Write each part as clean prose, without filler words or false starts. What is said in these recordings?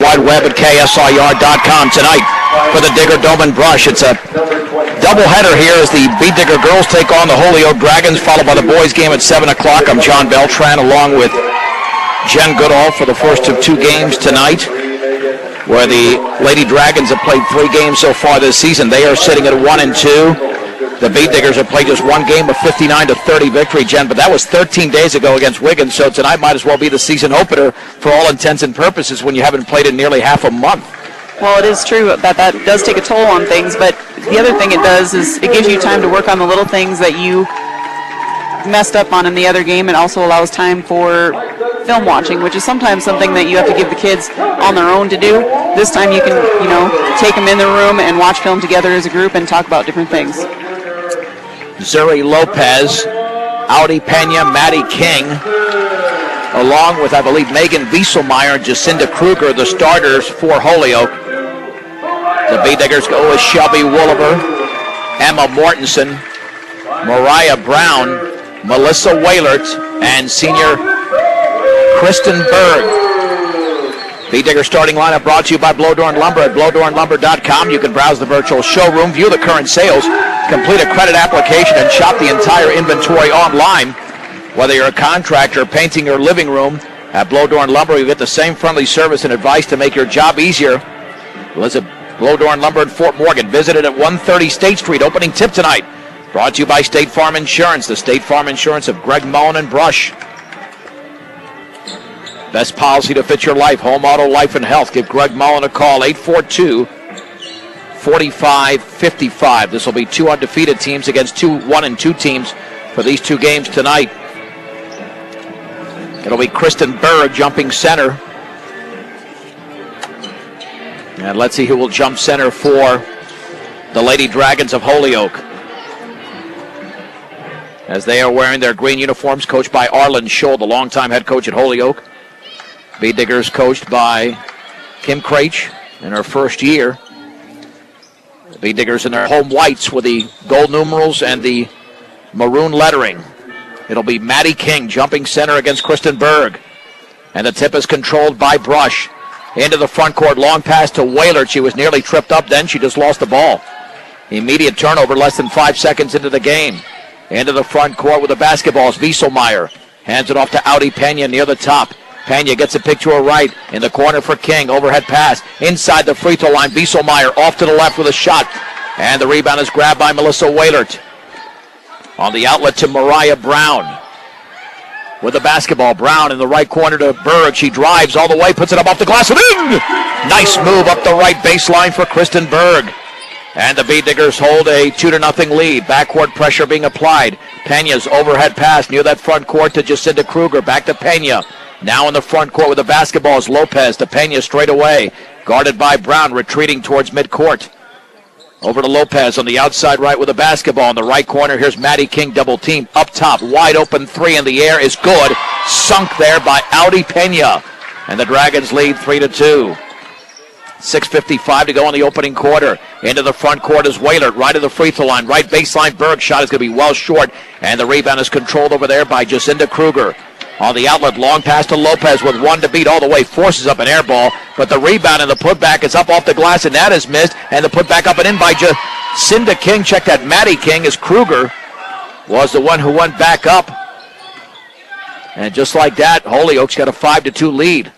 Wide web at KSIR.com tonight for the Digger Dome and Brush. It's a doubleheader here as the Bead Digger girls take on the Holyoke Dragons, followed by the boys game at 7 o'clock. I'm John Beltran along with Jen Goodall for the first of two games tonight, where the Lady Dragons have played 3 games so far this season. They are sitting at 1-2. The Bead Diggers have played just one game of 59-30 victory, Jen, but that was 13 days ago against Wiggins, so tonight might as well be the season opener for all intents and purposes when you haven't played in nearly half a month. Well, it is true that does take a toll on things, but the other thing it does is it gives you time to work on the little things that you messed up on in the other game. It also allows time for film watching, which is sometimes something that you have to give the kids on their own to do. This time you can, take them in the room and watch film together as a group and talk about different things. Zuri Lopez, Audi Pena, Maddie King, along with, I believe, Megan Wieselmeyer and Jacinda Kruger, the starters for Holyoke. The Bead Diggers go with Shelby Wooliver, Emma Mortensen, Mariah Brown, Melissa Waylert, and senior Kristen Berg. Bead Digger starting lineup brought to you by Blowdorn Lumber at blowdornlumber.com. You can browse the virtual showroom, view the current sales, complete a credit application, and shop the entire inventory online. Whether you're a contractor painting your living room, at Blowdorn Lumber, you get the same friendly service and advice to make your job easier. Visit Blowdorn Lumber in Fort Morgan. Visit it at 130 State Street. Opening tip tonight. Brought to you by State Farm Insurance, the State Farm Insurance of Greg Mullen and Brush. Best policy to fit your life, home, auto, life, and health. Give Greg Mullen a call, 842-4555. This will be 2 undefeated teams against 2 1-2 teams for these 2 games tonight. It'll be Kristen Berg jumping center. And let's see who will jump center for the Lady Dragons of Holyoke, as they are wearing their green uniforms, coached by Arlen Scholl, the longtime head coach at Holyoke. Bead Diggers coached by Kim Craich in her first year. The Bead Diggers in their home whites with the gold numerals and the maroon lettering. It'll be Maddie King jumping center against Kristen Berg. And the tip is controlled by Brush. Into the front court, long pass to Waylert. She was nearly tripped up then. She just lost the ball. Immediate turnover less than 5 seconds into the game. Into the front court with the basketballs. Wieselmeyer hands it off to Audi Pena near the top. Pena gets a pick to her right. In the corner for King. Overhead pass. Inside the free throw line. Wieselmeyer off to the left with a shot. And the rebound is grabbed by Melissa Waylert. On the outlet to Mariah Brown. With the basketball, Brown in the right corner to Berg. She drives all the way, puts it up off the glass and in! Nice move up the right baseline for Kristen Berg. And the Bead Diggers hold a 2-0 lead. Backcourt pressure being applied. Pena's overhead pass near that front court to Jacinda Kruger. Back to Pena. Now in the front court with the basketball is Lopez to Pena straight away. Guarded by Brown, retreating towards midcourt. Over to Lopez on the outside right with the basketball. In the right corner, here's Maddie King, double team. Up top, wide open 3 in the air is good. Sunk there by Audi Pena. And the Dragons lead 3-2. 6:55 to go in the opening quarter. Into the front court is Waylert, right of the free throw line. Right baseline, Berg shot is going to be well short. And the rebound is controlled over there by Jacinda Kruger. On the outlet, long pass to Lopez with 1 to beat all the way. Forces up an air ball, but the rebound and the putback is up off the glass, and that is missed. And the putback up and in by Jacinda King. Check that, Maddie King, as Kruger was the one who went back up. And just like that, Holyoke's got a 5-2 lead.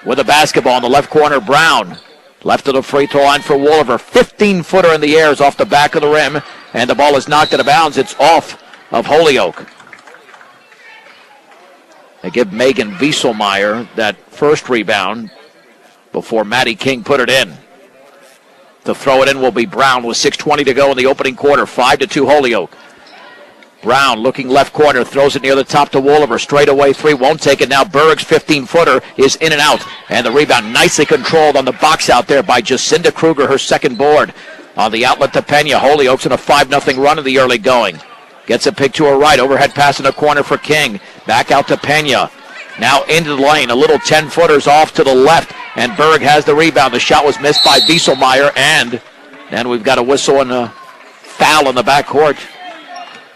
With the basketball in the left corner, Brown. Left of the free throw line for Wooliver. 15-footer in the air is off the back of the rim, and the ball is knocked out of bounds. It's off of Holyoke. They give Megan Wieselmeyer that first rebound before Maddie King put it in. To throw it in will be Brown with 6:20 to go in the opening quarter. 5-2 Holyoke. Brown looking left corner, throws it near the top to Wooliver. Straight away 3, won't take it. Now Berg's 15-footer is in and out. And the rebound nicely controlled on the box out there by Jacinda Kruger, her second board. On the outlet to Pena. Holyoke's in a 5-0 run in the early going. Gets a pick to her right. Overhead pass in the corner for King. Back out to Pena. Now into the lane. A little 10-footers off to the left. And Berg has the rebound. The shot was missed by Wieselmeyer. And then we've got a whistle and a foul in the backcourt.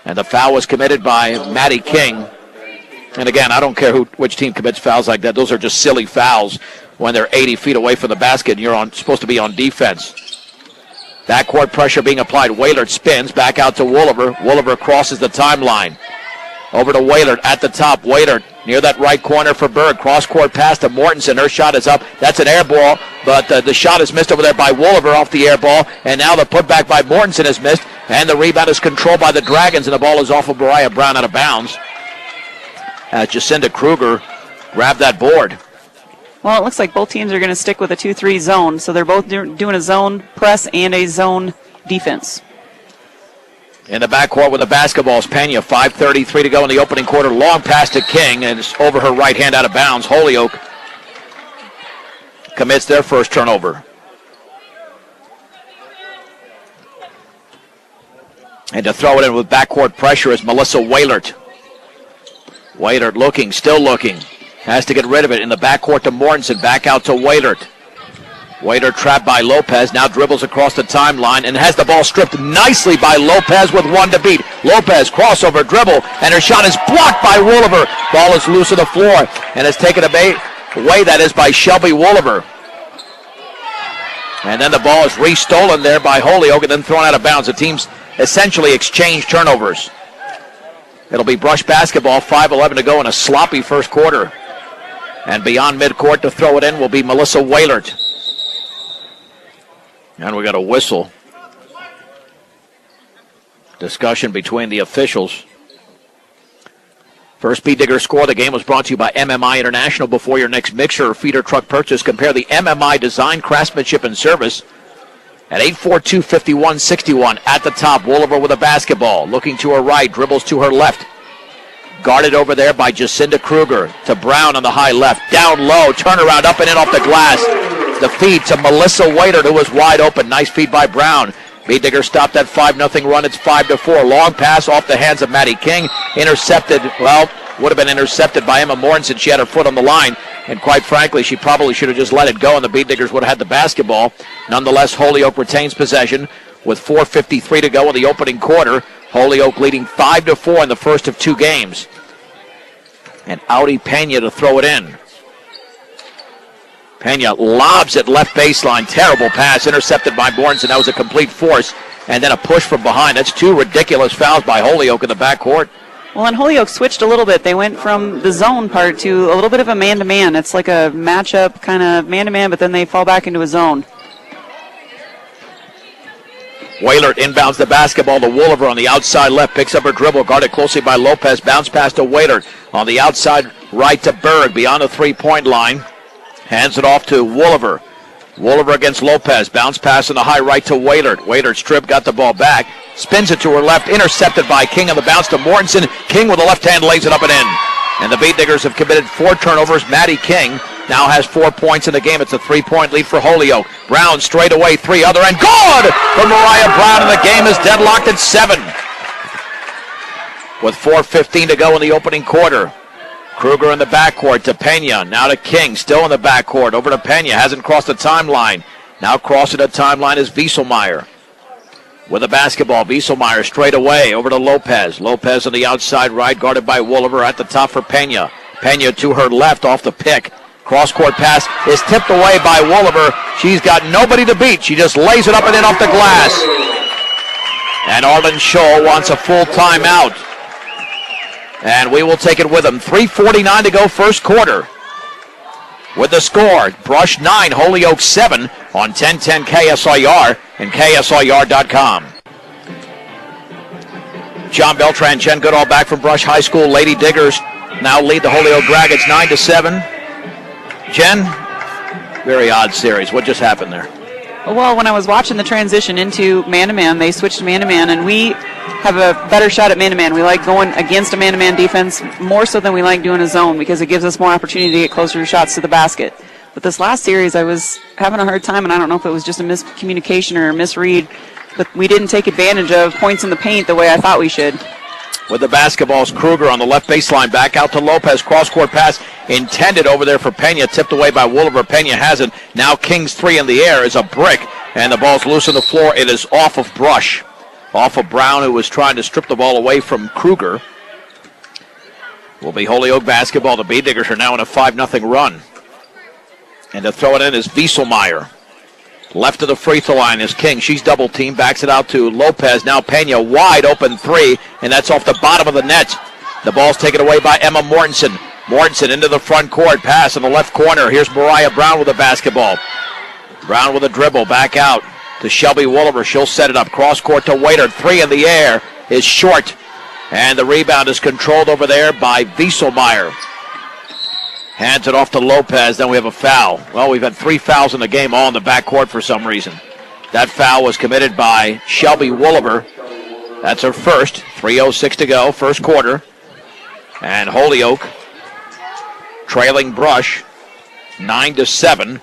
And the foul was committed by Maddie King. And again, I don't care which team commits fouls like that. Those are just silly fouls. when they're 80 feet away from the basket and you're supposed to be on defense. Backcourt pressure being applied. Waylert spins back out to Wooliver. Wooliver crosses the timeline. Over to Waylert at the top. Waylert near that right corner for Berg. Cross-court pass to Mortensen. Her shot is up. That's an air ball, but the shot is missed over there by Wooliver off the air ball. And now the putback by Mortensen is missed. And the rebound is controlled by the Dragons, and the ball is off of Mariah Brown out of bounds. As Jacinda Kruger grabbed that board. Well, it looks like both teams are going to stick with a 2-3 zone, so they're both doing a zone press and a zone defense. In the backcourt with the basketballs, Pena, 5:33 to go in the opening quarter. Long pass to King, and it's over her right hand out of bounds. Holyoke commits their first turnover. And to throw it in with backcourt pressure is Melissa Waylert. Waylert looking, still looking. Has to get rid of it in the backcourt to Mortensen. Back out to Waylert. Waylert trapped by Lopez. Now dribbles across the timeline and has the ball stripped nicely by Lopez with one to beat. Lopez crossover dribble, and her shot is blocked by Wooliver. Ball is loose on the floor and is taken away, that is, by Shelby Wooliver. And then the ball is re-stolen there by Holyoke and then thrown out of bounds. The teams essentially exchange turnovers. It'll be Brush basketball, 5:11 to go in a sloppy first quarter. And beyond midcourt to throw it in will be Melissa Waylert. And we got a whistle. Discussion between the officials. First Speed Digger score of the game was brought to you by MMI International. Before your next mixer or feeder truck purchase, compare the MMI design, craftsmanship, and service at 842-5161. At the top, Wooliver with a basketball. Looking to her right, dribbles to her left. Guarded over there by Jacinda Kruger to Brown on the high left. Down low, turnaround up and in off the glass. The feed to Melissa Waylert, who was wide open. Nice feed by Brown. Speed Digger stopped that 5-0 run. It's 5-4. Long pass off the hands of Maddie King. Intercepted, would have been intercepted by Emma Mortensen. She had her foot on the line. And quite frankly, she probably should have just let it go, and the Beat Diggers would have had the basketball. Nonetheless, Holyoke retains possession with 4:53 to go in the opening quarter. Holyoke leading 5-4 in the first of two games. And Audi Pena to throw it in. Pena lobs it left baseline. Terrible pass, intercepted by Mortensen. That was a complete force. And then a push from behind. That's two ridiculous fouls by Holyoke in the backcourt. Well, and Holyoke switched a little bit. They went from the zone part to a little bit of a man-to-man. It's like a matchup kind of man-to-man, but then they fall back into a zone. Waylert inbounds the basketball to Wooliver on the outside left. Picks up her dribble, guarded closely by Lopez. Bounce pass to Waylert on the outside right to Berg beyond the three-point line. Hands it off to Wooliver. Wooliver against Lopez. Bounce pass in the high right to Waylert. Waylert strip, got the ball back. Spins it to her left. Intercepted by King on the bounce to Mortensen. King with the left hand lays it up and in. And the Beat Diggers have committed 4 turnovers. Maddie King now has 4 points in the game. It's a 3-point lead for Holyoke. Brown straight away, three other end. Good for Mariah Brown, and the game is deadlocked at 7. With 4:15 to go in the opening quarter. Kruger in the backcourt to Pena. Now to King, still in the backcourt. Over to Pena, hasn't crossed the timeline. Now crossing the timeline is Wieselmeyer. With the basketball, Wieselmeyer straight away over to Lopez. Lopez on the outside right, guarded by Wooliver at the top for Pena. Pena to her left off the pick. Cross-court pass is tipped away by Wooliver. She's got nobody to beat. She just lays it up and in off the glass. And Arlen Scholl wants a full timeout. And we will take it with him. 3:49 to go first quarter. With the score, Brush 9, Holyoke 7 on 1010 KSIR and KSIR.com. John Beltran, Jen Goodall back from Brush High School. Lady Diggers now lead the Holyoke Dragons 9-7. Jen, very odd series. What just happened there? Well, when I was watching the transition into man-to-man, they switched to man-to-man, and we have a better shot at man-to-man. We like going against a man-to-man defense more so than we like doing a zone because it gives us more opportunity to get closer shots to the basket. But this last series, I was having a hard time, and I don't know if it was just a miscommunication or a misread, but we didn't take advantage of points in the paint the way I thought we should. With the basketballs, Kruger on the left baseline, back out to Lopez. Cross-court pass intended over there for Pena, tipped away by Wooliver. Pena has it. Now King's three in the air is a brick, and the ball's loose on the floor. It is off of Brush. Off of Brown, who was trying to strip the ball away from Kruger. Will be Holyoke basketball. The Beat Diggers are now in a 5-0 run. And to throw it in is Wieselmeyer. Left of the free throw line is King. She's double teamed. Backs it out to Lopez. Now Pena, wide open three. And that's off the bottom of the net. The ball's taken away by Emma Mortensen. Mortensen into the front court. Pass in the left corner. Here's Mariah Brown with the basketball. Brown with a dribble. Back out to Shelby Wolliver. She'll set it up. Cross court to Waiter. Three in the air is short. And the rebound is controlled over there by Wieselmeyer. Hands it off to Lopez. Then we have a foul. Well, we've had 3 fouls in the game, all in the backcourt for some reason. That foul was committed by Shelby Wolliver. That's her first. 3:06 to go, first quarter. And Holyoke trailing Brush 9-7.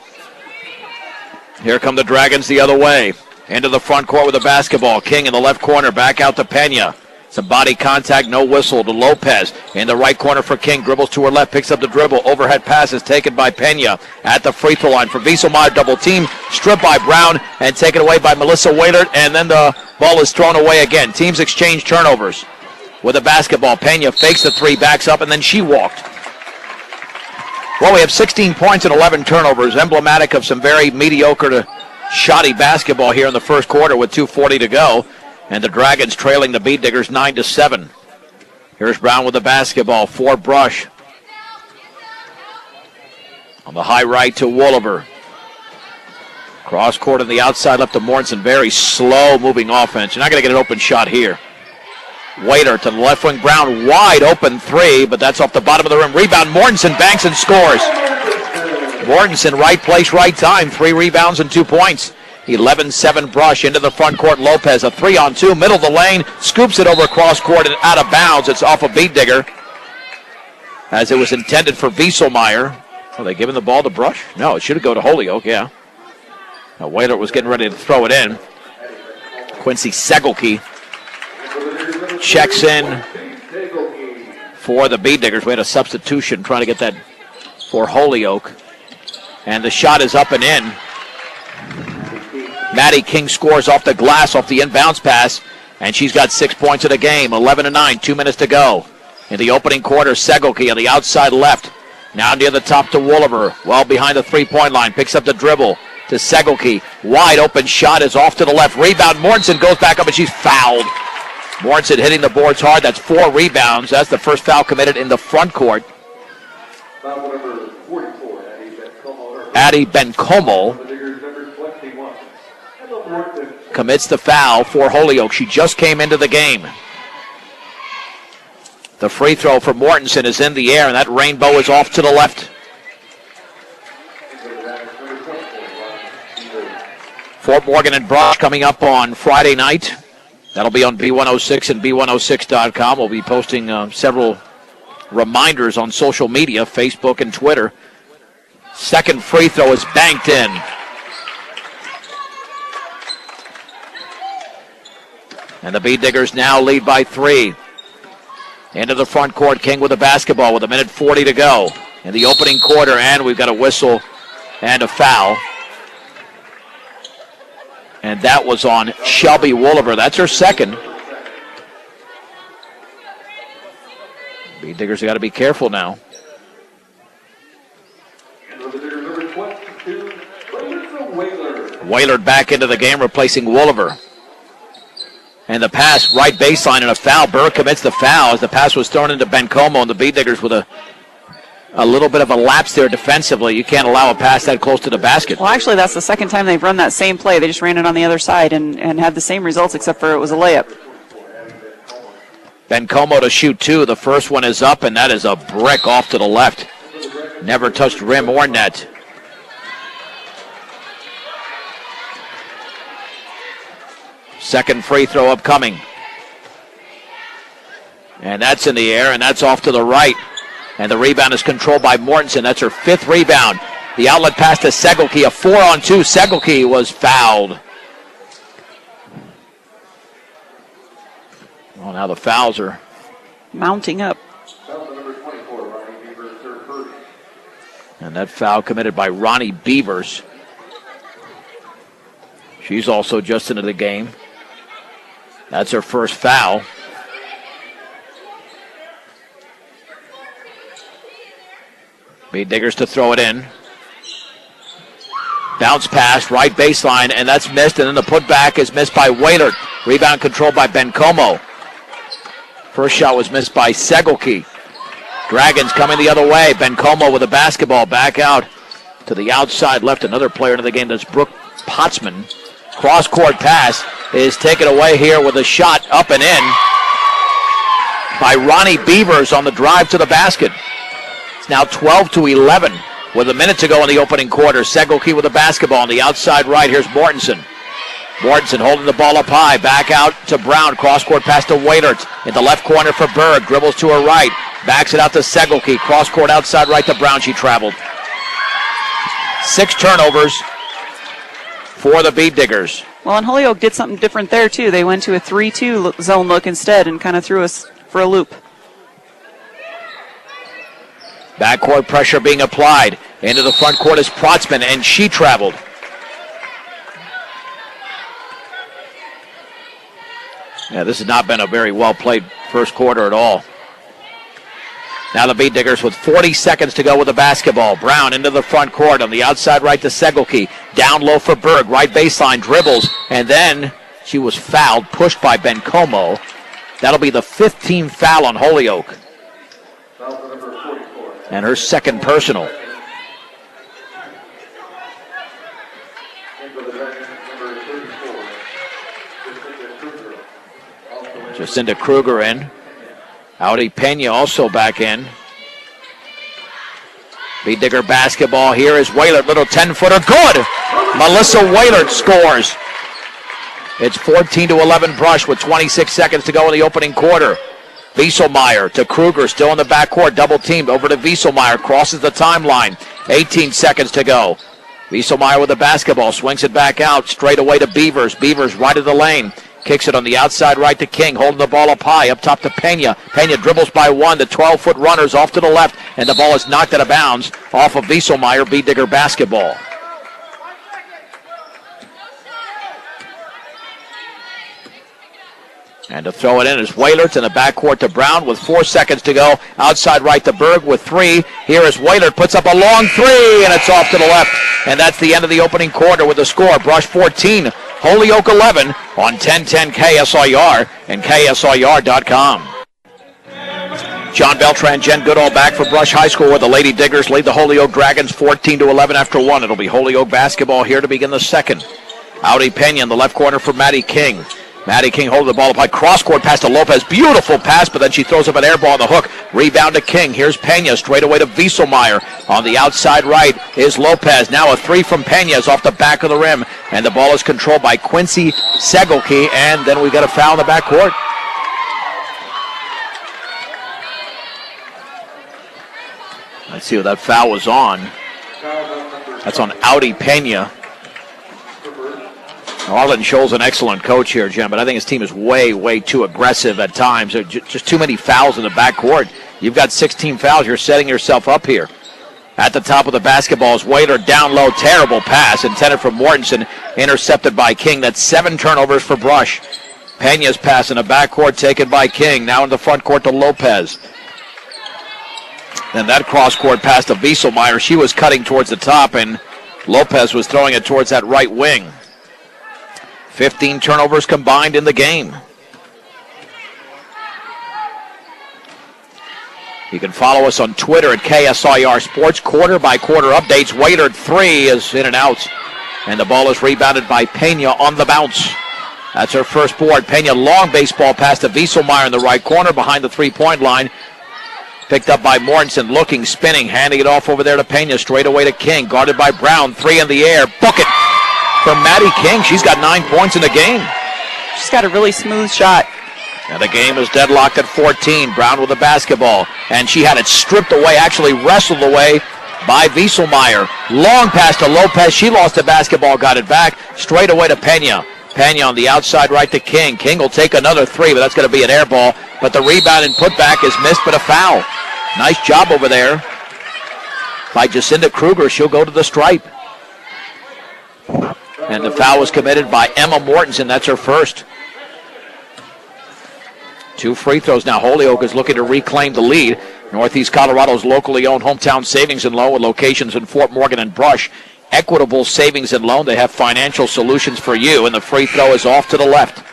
Here come the Dragons the other way. Into the front court with the basketball. King in the left corner. Back out to Pena. Some body contact, no whistle to Lopez. In the right corner for King. Dribbles to her left, picks up the dribble. Overhead pass is taken by Pena at the free throw line for Wieselmeyer. Double team, stripped by Brown and taken away by Melissa Wailert. And then the ball is thrown away again. Teams exchange turnovers with the basketball. Pena fakes the three, backs up, and then she walked. Well, we have 16 points and 11 turnovers, emblematic of some very mediocre to shoddy basketball here in the first quarter with 2:40 to go. And the Dragons trailing the Bead Diggers 9-7. Here's Brown with the basketball for Brush. On the high right to Wolliver. Cross court on the outside left to Mortensen. Very slow moving offense. You're not going to get an open shot here. Waiter to the left wing. Brown wide open three, but that's off the bottom of the rim. Rebound. Mortensen banks and scores. Mortensen, right place, right time. 3 rebounds and 2 points. 11-7 Brush into the front court. Lopez, a 3-on-2, middle of the lane, scoops it over cross court and out of bounds. It's off a Bead Digger as it was intended for Wieselmeyer. Are they giving the ball to Brush? No, it should go to Holyoke, yeah. Now Wailert was getting ready to throw it in. Quincy Segelke checks in for the Bead Diggers. We had a substitution trying to get that for Holyoke. And the shot is up and in. Maddie King scores off the glass, off the inbounds pass, and she's got 6 points in the game. 11-9, 2 minutes to go. In the opening quarter, Segelke on the outside left. Now near the top to Wolliver, well behind the three-point line, picks up the dribble to Segelke. Wide open shot is off to the left. Rebound, Mortensen goes back up and she's fouled. Mortensen hitting the boards hard. That's 4 rebounds. That's the first foul committed in the front court. Foul number 44, Addie Bencomo commits the foul for Holyoke. She just came into the game. The free throw for Mortensen is in the air, and that rainbow is off to the left. Fort Morgan and Brush coming up on Friday night. That'll be on B106 and B106.com. We'll be posting several reminders on social media, Facebook and Twitter. Second free throw is banked in. And the Bead Diggers now lead by 3. Into the front court, King with the basketball with 1:40 to go in the opening quarter, and we've got a whistle and a foul. And that was on Shelby Wolliver. That's her second. Bead Diggers have got to be careful now. Wailert back into the game, replacing Wolliver. And the pass, right baseline, and a foul. Burr commits the foul as the pass was thrown into Bencomo, and the Bead Diggers with a little bit of a lapse there defensively. You can't allow a pass that close to the basket. Well, actually, that's the second time they've run that same play. They just ran it on the other side and had the same results, except for it was a layup. Bencomo to shoot 2. The first one is up, and that is a brick off to the left. Never touched rim or net. Second free throw upcoming. And that's in the air, and that's off to the right. And the rebound is controlled by Mortensen. That's her 5th rebound. The outlet pass to Segelke, a 4-on-2. Segelke was fouled. Well, now the fouls are mounting up. And that foul committed by Ronnie Beavers. She's also just into the game. That's her first foul. Bead Diggers to throw it in. Bounce pass, right baseline, and that's missed, and then the putback is missed by Waylert. Rebound controlled by Bencomo. First shot was missed by Segelke. Dragons coming the other way. Bencomo with the basketball back out to the outside left. Another player into the game, that's Brooke Potsman. Cross-court pass is taken away here with a shot up and in by Ronnie Beavers on the drive to the basket. It's now 12-11 with a minute to go in the opening quarter. Segelke with the basketball on the outside right. Here's Mortensen. Mortensen holding the ball up high. Back out to Brown. Cross-court pass to Waylert. In the left corner for Berg. Dribbles to her right. Backs it out to Segelke. Cross-court outside right to Brown. She traveled. 6 turnovers for the Bead Diggers. Well, and Holyoke did something different there, too. They went to a 3-2 zone look instead and kind of threw us for a loop. Backcourt pressure being applied. Into the front court is Protzman, and she traveled. Yeah, this has not been a very well-played first quarter at all. Now the Bead Diggers with 40 seconds to go with the basketball. Brown into the front court on the outside right to Segelke. Down low for Berg. Right baseline, dribbles, and then she was fouled, pushed by Bencomo. That'll be the 15th foul on Holyoke. And her second personal. Jacinta Kruger in. Audi Pena also back in. Bead Digger basketball here is Waylert. Little 10-footer. Good! Melissa Waylert scores. It's 14-11 Brush with 26 seconds to go in the opening quarter. Wieselmeyer to Kruger, still in the backcourt. Double teamed over to Wieselmeyer. Crosses the timeline. 18 seconds to go. Wieselmeyer with the basketball. Swings it back out. Straight away to Beavers. Beavers right of the lane. Kicks it on the outside right to King, holding the ball up high, up top to Pena. Pena dribbles by one. The 12-foot runner's off to the left, and the ball is knocked out of bounds off of Wieselmeyer. Bead Digger basketball. And to throw it in is Waylert in the backcourt to Brown with 4 seconds to go. Outside right to Berg with 3. Here is Waylert, puts up a long 3, and it's off to the left. And that's the end of the opening quarter with the score. Brush 14, Holyoke 11 on 1010 KSIR and KSIR.com. John Beltran, Jen Goodall back for Brush High School, where the Lady Diggers lead the Holyoke Dragons 14-11 after 1. It'll be Holyoke basketball here to begin the second. Audi Pena in the left corner for Maddie King. Maddie King holding the ball up high. Cross-court pass to Lopez. Beautiful pass, but then she throws up an air ball on the hook. Rebound to King. Here's Pena straight away to Wieselmeyer. On the outside right is Lopez. Now a 3 from Pena is off the back of the rim. And the ball is controlled by Quincy Segelke. And then we got a foul in the backcourt. Let's see what that foul was on. That's on Audi Pena. Arlen Scholl's an excellent coach here, Jim, but I think his team is way, way too aggressive at times. Just too many fouls in the backcourt. You've got 16 fouls. You're setting yourself up here. At the top of the basketball is Waylert, down low. Terrible pass intended for Mortensen, intercepted by King. That's 7 turnovers for Brush. Pena's pass in the backcourt taken by King. Now in the front court to Lopez. Then that cross-court pass to Wieselmeyer. She was cutting towards the top, and Lopez was throwing it towards that right wing. 15 turnovers combined in the game. You can follow us on Twitter at KSIR Sports. Quarter-by-quarter updates. Waylert 3 is in and out. And the ball is rebounded by Pena on the bounce. That's her first board. Pena, long baseball pass to Wieselmeyer in the right corner behind the three-point line. Picked up by Mortensen, looking, spinning, handing it off over there to Pena. Straight away to King, guarded by Brown. 3 in the air. Book it for Maddie King. She's got 9 points in the game. She's got a really smooth shot. And the game is deadlocked at 14. Brown with the basketball. And she had it stripped away, actually wrestled away by Wieselmeyer. Long pass to Lopez. She lost the basketball, got it back. Straight away to Pena. Pena on the outside right to King. King will take another 3, but that's going to be an air ball. But the rebound and putback is missed, but a foul. Nice job over there by Jacinta Kruger. She'll go to the stripe. And the foul was committed by Emma Mortensen. That's her first. 2 free throws now. Holyoke is looking to reclaim the lead. Northeast Colorado's locally owned hometown savings and loan with locations in Fort Morgan and Brush. Equitable Savings and Loan. They have financial solutions for you, and the free throw is off to the left.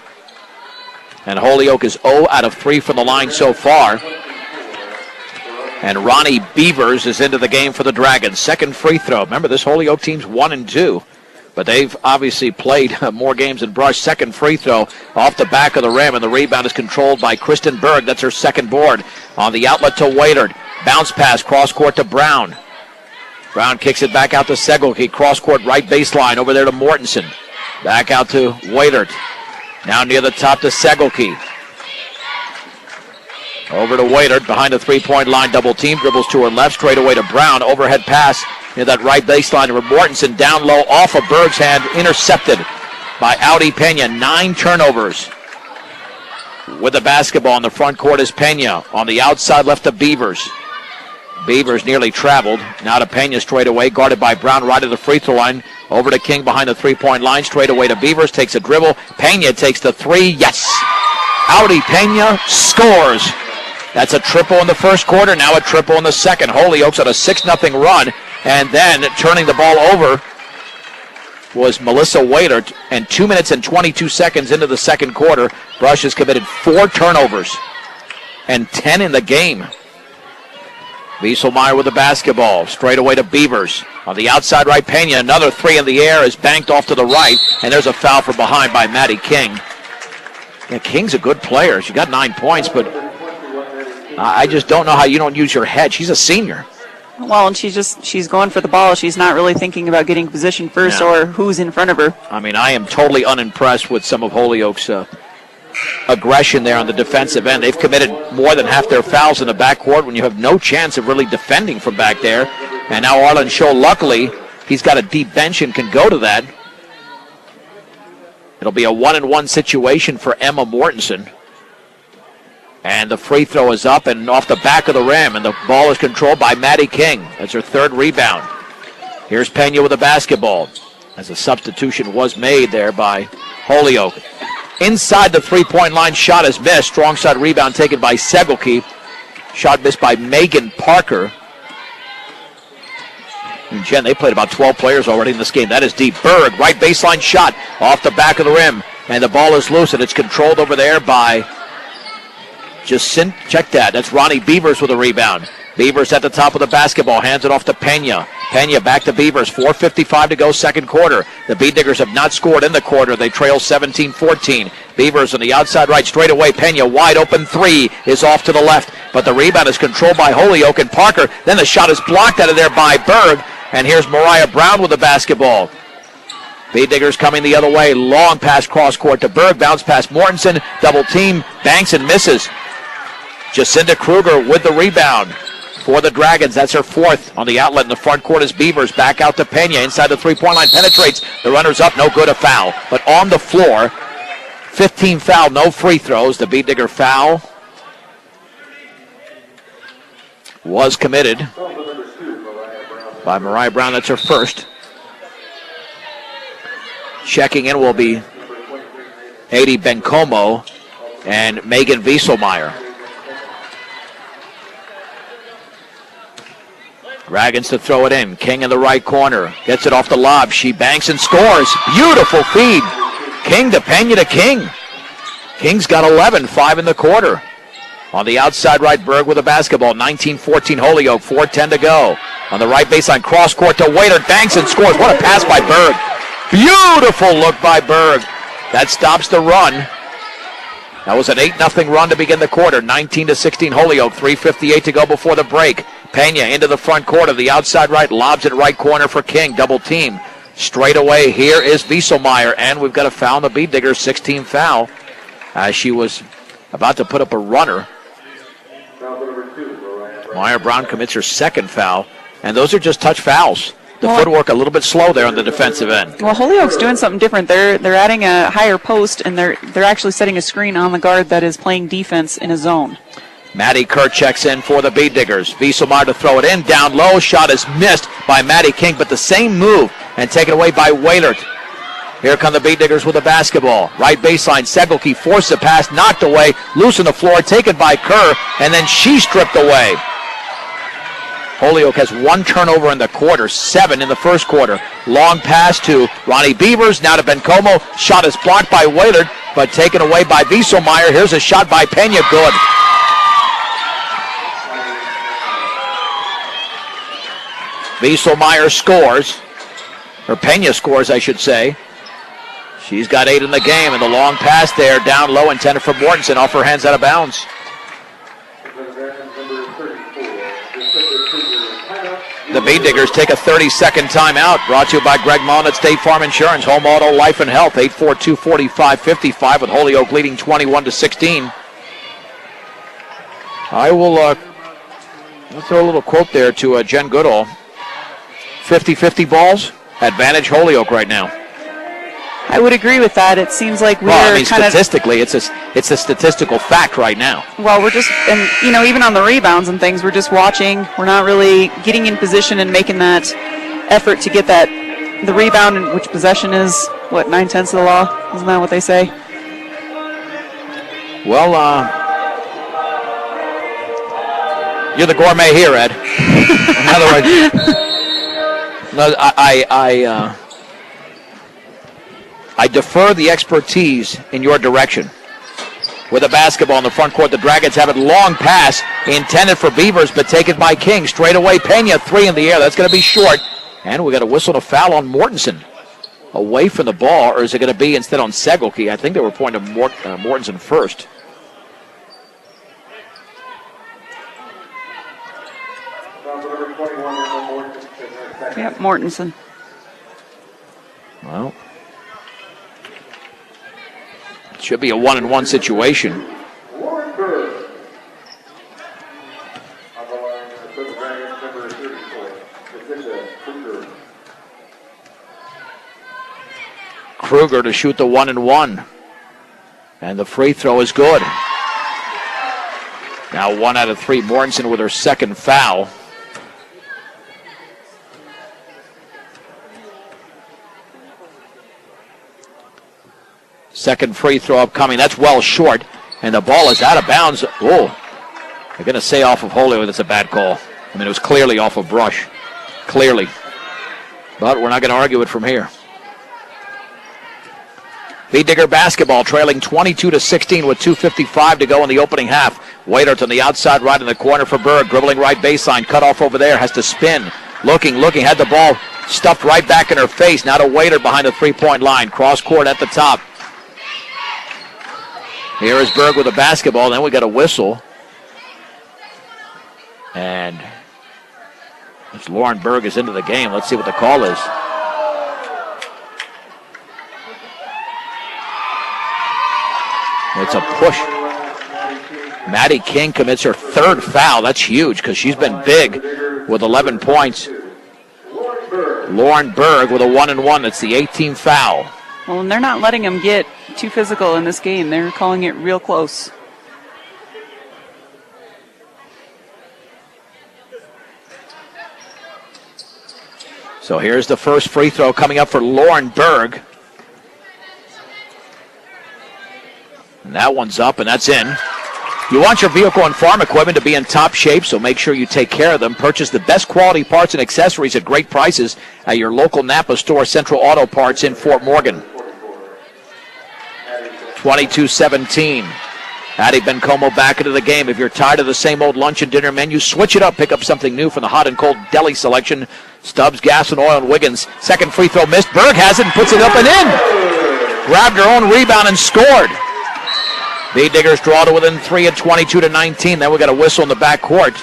And Holyoke is 0 out of 3 from the line so far. And Ronnie Beavers is into the game for the Dragons. Second free throw. Remember, this Holyoke team's 1-2, but they've obviously played more games than Brush. Second free throw off the back of the rim, and the rebound is controlled by Kristen Berg. That's her second board. On the outlet to Waitert. Bounce pass, cross court to Brown. Brown kicks it back out to Segelke. Cross court right baseline over there to Mortensen. Back out to Waitert. Now near the top to Segelke. Over to Waitert behind the three-point line. Double team, dribbles to her left, straight away to Brown. Overhead pass near that right baseline to Mortensen. Down low off of Berg's hand. Intercepted by Audi Pena. 9 turnovers. With the basketball on the front court is Pena. On the outside left to Beavers. Beavers nearly traveled. Now to Pena straight away. Guarded by Brown right at the free throw line. Over to King behind the three-point line. Straight away to Beavers. Takes a dribble. Pena takes the three. Yes! Audi Pena scores. That's a triple in the first quarter. Now a triple in the second. Holyoke's on a 6-0 run. And then turning the ball over was Melissa Waitert. And 2 minutes and 22 seconds into the second quarter, Brush has committed 4 turnovers and 10 in the game. Wieselmeyer with the basketball. Straight away to Beavers. On the outside right, Pena. Another three in the air is banked off to the right. And there's a foul from behind by Maddie King. Yeah, King's a good player. She got 9 points, but I just don't know how you don't use your head. She's a senior. Well, and she's going for the ball. She's not really thinking about getting position first or who's in front of her. I mean, I am totally unimpressed with some of Holyoke's aggression there on the defensive end. They've committed more than half their fouls in the backcourt when you have no chance of really defending from back there. And now Arlen Scholl, luckily, he's got a deep bench and can go to that. It'll be a 1-and-1 situation for Emma Mortensen. And the free throw is up and off the back of the rim, and the ball is controlled by Maddie King. That's her third rebound. Here's Pena with the basketball, as a substitution was made there by Holyoke. Inside the three-point line, shot is missed. Strong side rebound taken by Segelke. Shot missed by Megan Parker. And Jen, they played about 12 players already in this game. That is deep. Berg, right baseline shot off the back of the rim. And the ball is loose, and it's controlled over there by check that. That's Ronnie Beavers with a rebound. Beavers at the top of the basketball. Hands it off to Pena. Pena back to Beavers. 4:55 to go, second quarter. The Beat Diggers have not scored in the quarter. They trail 17-14. Beavers on the outside right, straight away. Pena, wide open three, is off to the left. But the rebound is controlled by Holyoke and Parker. Then the shot is blocked out of there by Berg. And here's Mariah Brown with the basketball. Beat Diggers coming the other way. Long pass cross court to Berg. Bounce past Mortensen. Double team. Banks and misses. Jacinda Kruger with the rebound for the Dragons. That's her fourth. On the outlet in the front court is Beavers. Back out to Pena. Inside the three-point line. Penetrates. The runner's up. No good. A foul. But on the floor, 15 foul. No free throws. The Beat Digger foul was committed by Mariah Brown. That's her first. Checking in will be Adi Bencomo and Megan Wieselmeyer. Dragons to throw it in. King in the right corner. Gets it off the lob. She banks and scores. Beautiful feed. King to Pena to King. King's got 11, 5 in the quarter. On the outside right, Berg with the basketball. 19-14 Holyoke. 4:10 to go. On the right baseline, cross court to Waitert. Banks and scores. What a pass by Berg. Beautiful look by Berg. That stops the run. That was an 8-0 run to begin the quarter. 19-16 Holyoke. 3:58 to go before the break. Pena into the front court of the outside right. Lobs it right corner for King. Double team. Straight away, here is Wieselmeyer. And we've got a foul on the Beat Diggers. 16 foul. As she was about to put up a runner. Meyer Brown commits her second foul. And those are just touch fouls. The footwork a little bit slow there on the defensive end. Well, Holyoke's doing something different. They're adding a higher post, and they're actually setting a screen on the guard that is playing defense in a zone. Maddie Kerr checks in for the Beat Diggers. Wieselmeyer to throw it in. Down low. Shot is missed by Maddie King, but the same move and taken away by Waitert. Here come the Beat Diggers with the basketball. Right baseline. Segelke forced the pass, knocked away. Loose on the floor, taken by Kerr, and then she stripped away. Holyoke has 1 turnover in the quarter, 7 in the first quarter. Long pass to Ronnie Beavers, now to Bencomo. Shot is blocked by Waylard, but taken away by Wieselmeyer. Here's a shot by Pena, good. Wieselmeyer scores, or Pena scores, I should say. She's got 8 in the game, and the long pass there, down low, intended for Mortensen, off her hands, out of bounds. The Bee Diggers take a 30-second timeout, brought to you by Greg Mullen at State Farm Insurance, Home Auto, Life and Health, 842-4555, with Holyoke leading 21-16. I will I'll throw a little quote there to Jen Goodall. 50-50 balls, advantage Holyoke right now. I would agree with that. It seems like we're statistically, it's a statistical fact right now. Well, we're just, and even on the rebounds and things, we're just watching. We're not really getting in position and making that effort to get the rebound, which possession is, 9/10 of the law? Isn't that what they say? Well, you're the gourmet here, Ed. In other words, I defer the expertise in your direction. With a basketball in the front court, the Dragons have it. Long pass intended for Beavers, but taken by King. Straight away, Pena, 3 in the air. That's going to be short. And we got a whistle and a foul on Mortensen. Away from the ball, or is it going to be instead on Segelke? I think they were pointing to Mortensen first. Yep, Mortensen. Well, it should be a 1-and-1 situation. Kruger to shoot the 1-and-1. And the free throw is good. Now 1 out of 3. Mortensen with her second foul. Second free throw upcoming. That's well short. And the ball is out of bounds. Oh, they're going to say off of Holyoke. That's a bad call. I mean, it was clearly off of Brush. Clearly. But we're not going to argue it from here. Bee Digger basketball trailing 22-16 with 2:55 to go in the opening half. Waitert on the outside right in the corner for Berg. Dribbling right baseline. Cut off over there. Has to spin. Looking. Had the ball stuffed right back in her face. Now to Waitert behind the three-point line. Cross court at the top. Here is Berg with a basketball. Then we got a whistle. And as Lauren Berg is into the game, let's see what the call is. It's a push. Maddie King commits her third foul. That's huge because she's been big with 11 points. Lauren Berg with a 1-and-1. That's the 18th foul. Well, and they're not letting them get too physical in this game. They're calling it real close. So here's the first free throw coming up for Lauren Berg. And that one's up, and that's in. You want your vehicle and farm equipment to be in top shape, so make sure you take care of them. Purchase the best quality parts and accessories at great prices at your local Napa store, Central Auto Parts in Fort Morgan. 22-17. Addie Bencomo back into the game. If you're tired of the same old lunch and dinner menu, switch it up. Pick up something new from the hot and cold deli selection. Stubbs, Gas, and Oil, and Wiggins. Second free throw missed. Berg has it and puts it up and in. Grabbed her own rebound and scored. Bee Diggers draw to within 3 at 22-19. Then we got a whistle in the backcourt.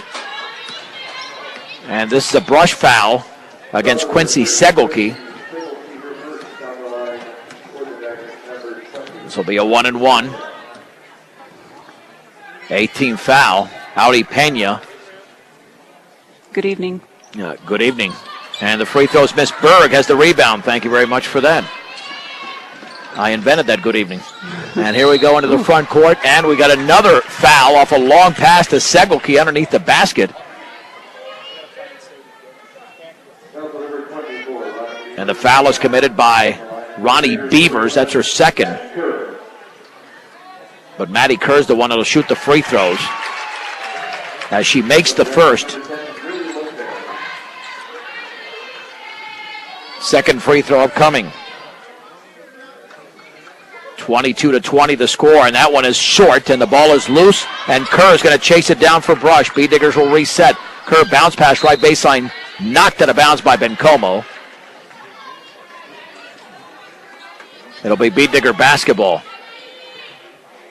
And this is a brush foul against Quincy Segelke. This will be a 1-and-1. 18th foul. Audi Pena. Good evening. Good evening. And the free throw's missed. Berg has the rebound. Thank you very much for that. I invented that good evening. And here we go into the front court, and we got another foul off a long pass to Segelke underneath the basket. And the foul is committed by Ronnie Beavers. That's her second. But Maddie Kerr's the one that'll shoot the free throws. As she makes the first. Second free throw upcoming. 22-20 the score, and that one is short, and the ball is loose, and Kerr is going to chase it down for Brush. Bead Diggers will reset. Kerr bounce pass right baseline, knocked out of bounds by Bencomo. It'll be Bead Digger basketball.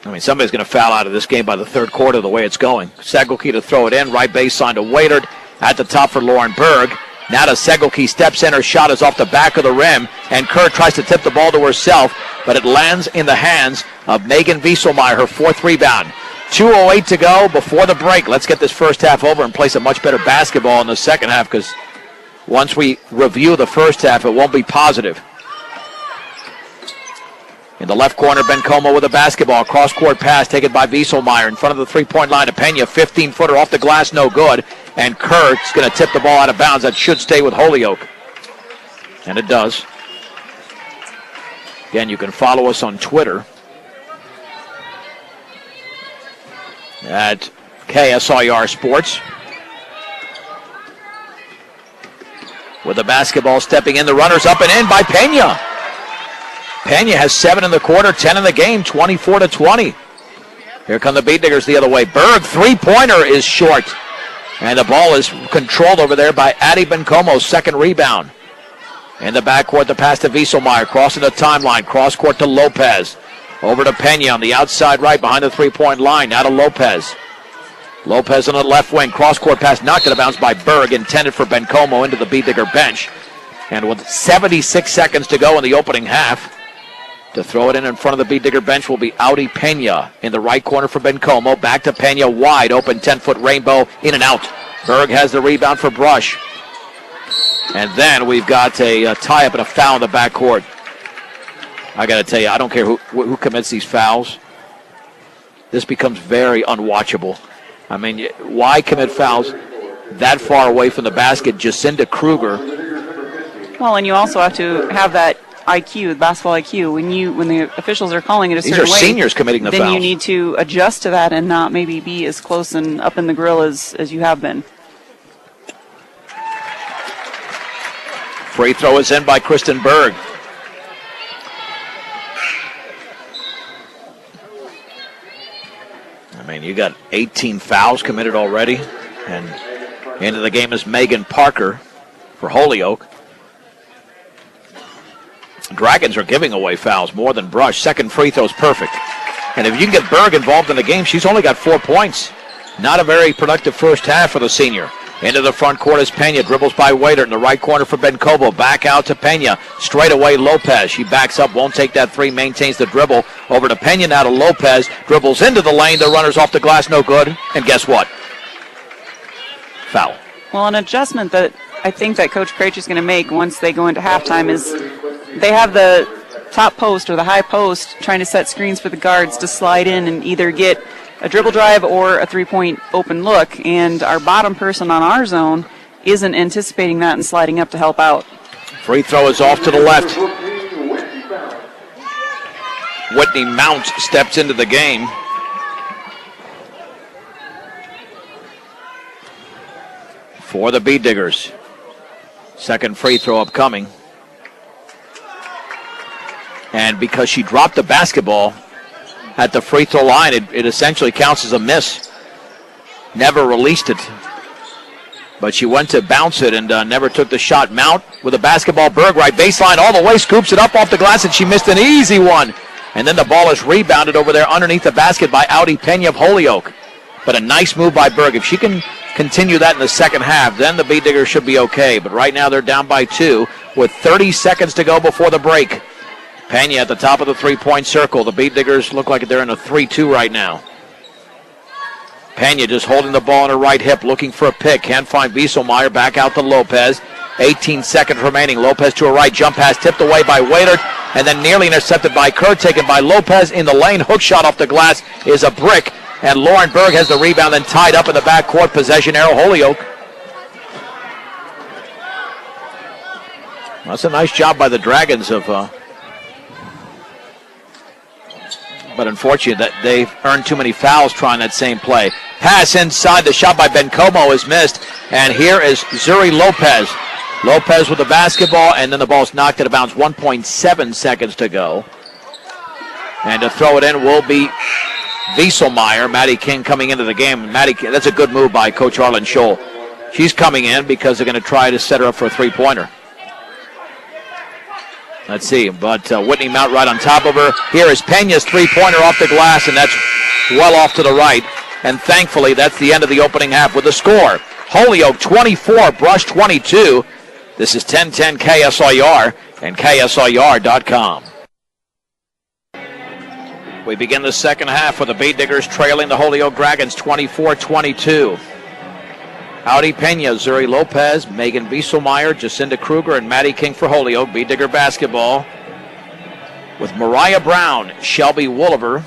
I mean, somebody's going to foul out of this game by the third quarter the way it's going. Segelke to throw it in, right baseline to Waitert, at the top for Lauren Berg. Now to Segelke, steps in, her shot is off the back of the rim, and Kerr tries to tip the ball to herself, but it lands in the hands of Megan Wieselmeyer, her fourth rebound. 2:08 to go before the break. Let's get this first half over and play some much better basketball in the second half, because once we review the first half, it won't be positive. In the left corner, Bencomo with a basketball. Cross-court pass taken by Wieselmeyer in front of the three-point line to Pena. 15-footer off the glass, no good. And Kurt's going to tip the ball out of bounds. That should stay with Holyoke. And it does. Again, you can follow us on Twitter at KSIR Sports. With the basketball stepping in, the runner's up and in by Pena. Pena has 7 in the quarter, 10 in the game, 24-20. Here come the Bead Diggers the other way. Berg, three-pointer is short. And the ball is controlled over there by Addie Bencomo's second rebound. In the backcourt, the pass to Wieselmeyer, crossing the timeline, cross-court to Lopez. Over to Pena on the outside right behind the three-point line. Now to Lopez. Lopez on the left wing, cross-court pass knocked out of bounds by Berg, intended for Bencomo into the Bead Digger bench. And with 76 seconds to go in the opening half, to throw it in front of the Bead Digger bench will be Audi Pena in the right corner for Bencomo. Back to Pena, wide open 10-foot rainbow, in and out. Berg has the rebound for Brush. And then we've got a tie-up and a foul in the backcourt. I got to tell you, I don't care who commits these fouls. This becomes very unwatchable. I mean, why commit fouls that far away from the basket? Jacinda Kruger. Well, and you also have to have that IQ, basketball IQ. When the officials are calling it a certain way, these are seniors committing the then fouls. You need to adjust to that and not maybe be as close and up in the grill as you have been. Free throw is in by Kristen Berg. I mean, you got 18 fouls committed already, and into the game is Megan Parker for Holyoke. Dragons are giving away fouls more than Brush. Second free throw is perfect. And if you can get Berg involved in the game, she's only got 4 points. Not a very productive first half for the senior. Into the front court is Pena. Dribbles by Waitert in the right corner for Bencomo. Back out to Pena. Straight away Lopez. She backs up, won't take that three, maintains the dribble. Over to Pena, now to Lopez. Dribbles into the lane. The runner's off the glass, no good. And guess what? Foul. Well, an adjustment that I think that Coach Craich is going to make once they go into halftime is they have the top post or the high post trying to set screens for the guards to slide in and either get a dribble drive or a three-point open look, and our bottom person on our zone isn't anticipating that and sliding up to help out. Free throw is off to the left. Whitney Mount steps into the game. For the Bead Diggers. Second free throw upcoming. And because she dropped the basketball at the free throw line, it essentially counts as a miss. Never released it. But she went to bounce it and never took the shot. Mount with a basketball. Berg right baseline all the way, scoops it up off the glass, and she missed an easy one. And then the ball is rebounded over there underneath the basket by Audi Pena of Holyoke. But a nice move by Berg. If she can continue that in the second half, then the Bead Diggers should be okay. But right now they're down by 2 with 30 seconds to go before the break. Pena at the top of the three-point circle. The Bead Diggers look like they're in a 3-2 right now. Pena just holding the ball on her right hip, looking for a pick. Can't find Wieselmeyer. Back out to Lopez. 18 seconds remaining. Lopez to her right. Jump pass tipped away by Waitert, and then nearly intercepted by Kerr. Taken by Lopez in the lane. Hook shot off the glass is a brick. And Lauren Berg has the rebound and tied up in the backcourt. Possession arrow Holyoke. That's a nice job by the Dragons of... But unfortunately, that they've earned too many fouls trying that same play. Pass inside. The shot by Bencomo is missed. And here is Zuri Lopez. Lopez with the basketball, and then the ball's knocked out of bounds. 1.7 seconds to go. And to throw it in will be Wieselmeyer. Maddie King coming into the game. That's a good move by Coach Arlen Scholl. She's coming in because they're going to try to set her up for a three-pointer. Let's see, but Whitney Mount right on top of her. Here is Pena's three-pointer off the glass, and that's well off to the right. And thankfully, that's the end of the opening half with the score. Holyoke 24, Brush 22. This is 1010 KSIR and KSIR.com. We begin the second half with the Bead Diggers trailing the Holyoke Dragons 24-22. Howdy Pena, Zuri Lopez, Megan Wieselmeyer, Jacinda Kruger, and Maddie King for Holyoke. Bead Digger basketball with Mariah Brown, Shelby Wooliver,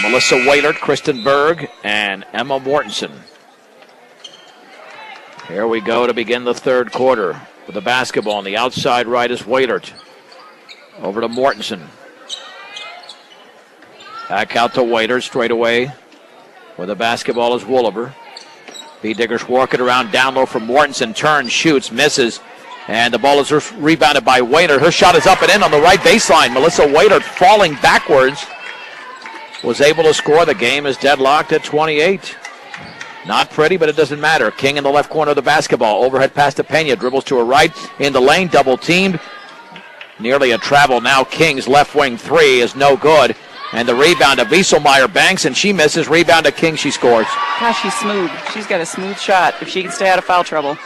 Melissa Waylert, Kristen Berg, and Emma Mortensen. Here we go to begin the third quarter with the basketball on the outside right is Waylert. Over to Mortensen. Back out to Waylert straight away with the basketball is Wooliver. Bead Diggers work it around down low from Mortensen. Turns, shoots, misses. And the ball is rebounded by Waylert. Her shot is up and in on the right baseline. Melissa Waylert falling backwards was able to score. The game is deadlocked at 28. Not pretty, but it doesn't matter. King in the left corner of the basketball. Overhead pass to Pena. Dribbles to her right. In the lane, double teamed. Nearly a travel now. King's left wing three is no good. And the rebound to Wieselmeyer banks, and she misses. Rebound to King, she scores. Gosh, she's smooth. She's got a smooth shot if she can stay out of foul trouble.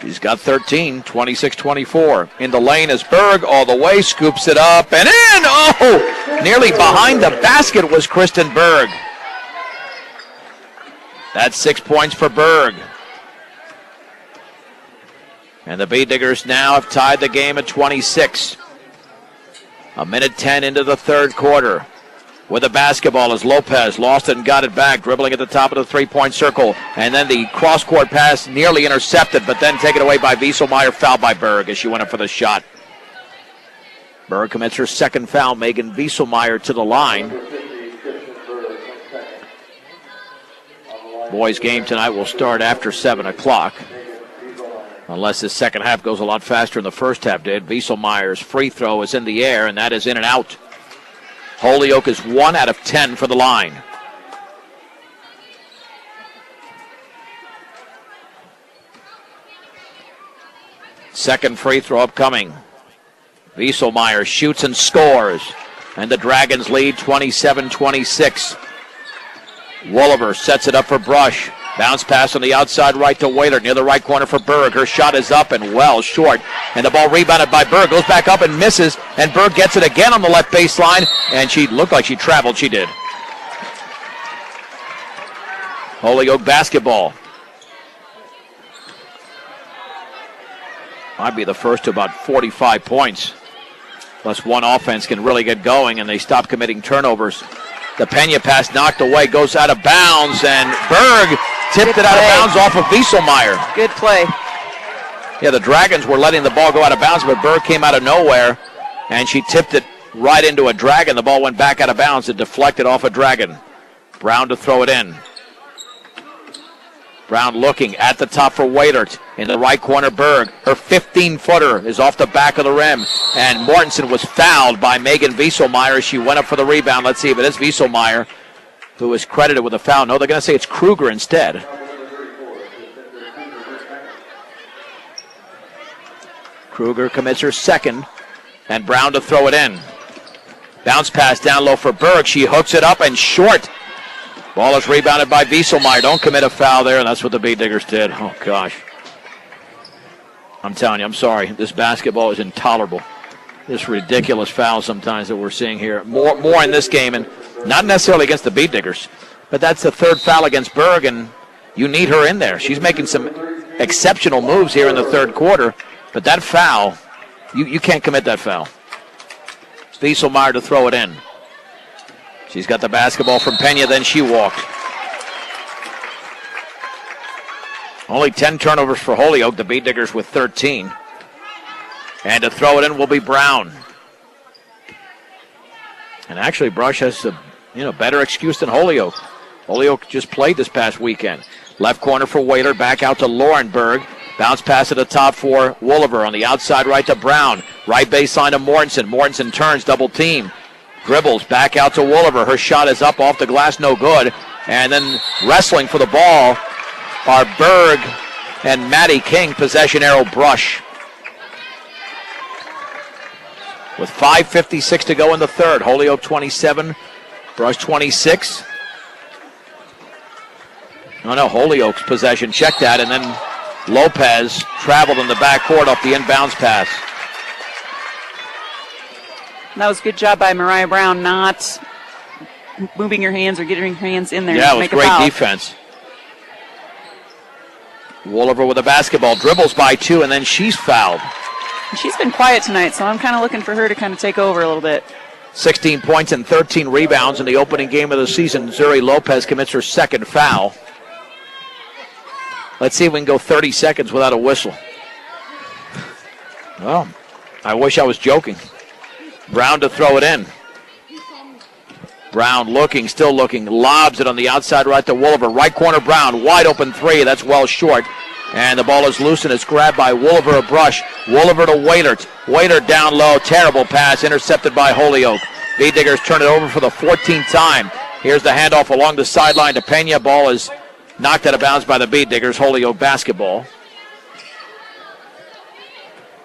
She's got 13, 26-24. In the lane is Berg all the way, scoops it up and in. Oh, nearly behind the basket was Kristen Berg. That's 6 points for Berg. And the Bead Diggers now have tied the game at 26. A minute 10 into the third quarter. With the basketball is Lopez. Lost it and got it back. Dribbling at the top of the three-point circle. And then the cross-court pass nearly intercepted, but then taken away by Wieselmeyer. Fouled by Berg as she went up for the shot. Berg commits her second foul. Megan Wieselmeyer to the line. Boys' game tonight will start after 7 o'clock. Unless this second half goes a lot faster than the first half did. Wieselmeyer's free throw is in the air, and that is in and out. Holyoke is 1 out of 10 for the line. Second free throw upcoming. Wieselmeyer shoots and scores. And the Dragons lead 27-26. Wooliver sets it up for Brush. Bounce pass on the outside right to Waylert near the right corner for Berg. Her shot is up and well short. And the ball rebounded by Berg. Goes back up and misses. And Berg gets it again on the left baseline. And she looked like she traveled. She did. Holyoke basketball. Might be the first to about 45 points. Plus one offense can really get going and they stop committing turnovers. The Pena pass knocked away, goes out of bounds, and Berg tipped it out of bounds off of Wieselmeyer. Good play. Yeah, the Dragons were letting the ball go out of bounds, but Berg came out of nowhere, and she tipped it right into a Dragon. The ball went back out of bounds. It deflected off a Dragon. Brown to throw it in. Brown looking at the top for Waylert. In the right corner, Berg. Her 15-footer is off the back of the rim. And Mortensen was fouled by Megan Wieselmeyer as she went up for the rebound. Let's see if it is Wieselmeyer who is credited with a foul. No, they're going to say it's Kruger instead. Kruger commits her second. And Brown to throw it in. Bounce pass down low for Berg. She hooks it up and short. Ball is rebounded by Wieselmeyer. Don't commit a foul there, and that's what the Bead Diggers did. Oh, gosh. I'm telling you, I'm sorry. This basketball is intolerable. This ridiculous foul sometimes that we're seeing here. More in this game, and not necessarily against the Bead Diggers, but that's the third foul against Berg, and you need her in there. She's making some exceptional moves here in the third quarter, but that foul, you can't commit that foul. Wieselmeyer to throw it in. She's got the basketball from Pena, then she walked. Only 10 turnovers for Holyoke, the Bead Diggers with 13. And to throw it in will be Brown. And actually, Brush has a better excuse than Holyoke. Holyoke just played this past weekend. Left corner for Whaler, back out to Laurenberg. Bounce pass to the top for Wolliver. On the outside right to Brown. Right baseline to Mortensen. Mortensen turns, double team. Dribbles back out to Wolliver. Her shot is up off the glass, no good. And then wrestling for the ball are Berg and Maddie King. Possession arrow brush. With 5:56 to go in the third. Holyoke 27, Brush 26. Oh no, Holyoke's possession. Check that, and then Lopez traveled in the backcourt off the inbounds pass. That was a good job by Mariah Brown, not moving your hands or getting your hands in there. Yeah, to it was make great a foul. defense. Wolliver with a basketball, dribbles by two, and then she's fouled. She's been quiet tonight, so I'm kind of looking for her to kind of take over a little bit. 16 points and 13 rebounds in the opening game of the season. Zuri Lopez commits her second foul. Let's see if we can go 30 seconds without a whistle. Well, I wish I was joking. Brown to throw it in. Brown looking, still looking, lobs it on the outside right to Wolliver. Right corner Brown, wide open three, that's well short. And the ball is loose and it's grabbed by Wolliver, a brush. Wolliver to Waitert. Waitert down low, terrible pass, intercepted by Holyoke. Bee Diggers turn it over for the 14th time. Here's the handoff along the sideline to Pena. Ball is knocked out of bounds by the Bee Diggers. Holyoke basketball.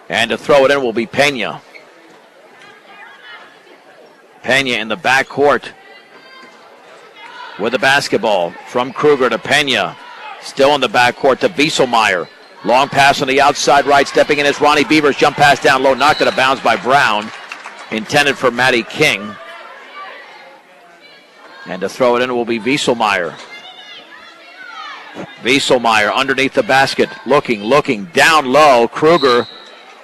And to throw it in will be Pena. Pena in the backcourt with the basketball. From Kruger to Pena. Still in the backcourt to Wieselmeyer. Long pass on the outside right. Stepping in is Ronnie Beavers. Jump pass down low. Knocked out of bounds by Brown. Intended for Maddie King. And to throw it in will be Wieselmeyer. Wieselmeyer underneath the basket. Looking. Down low. Kruger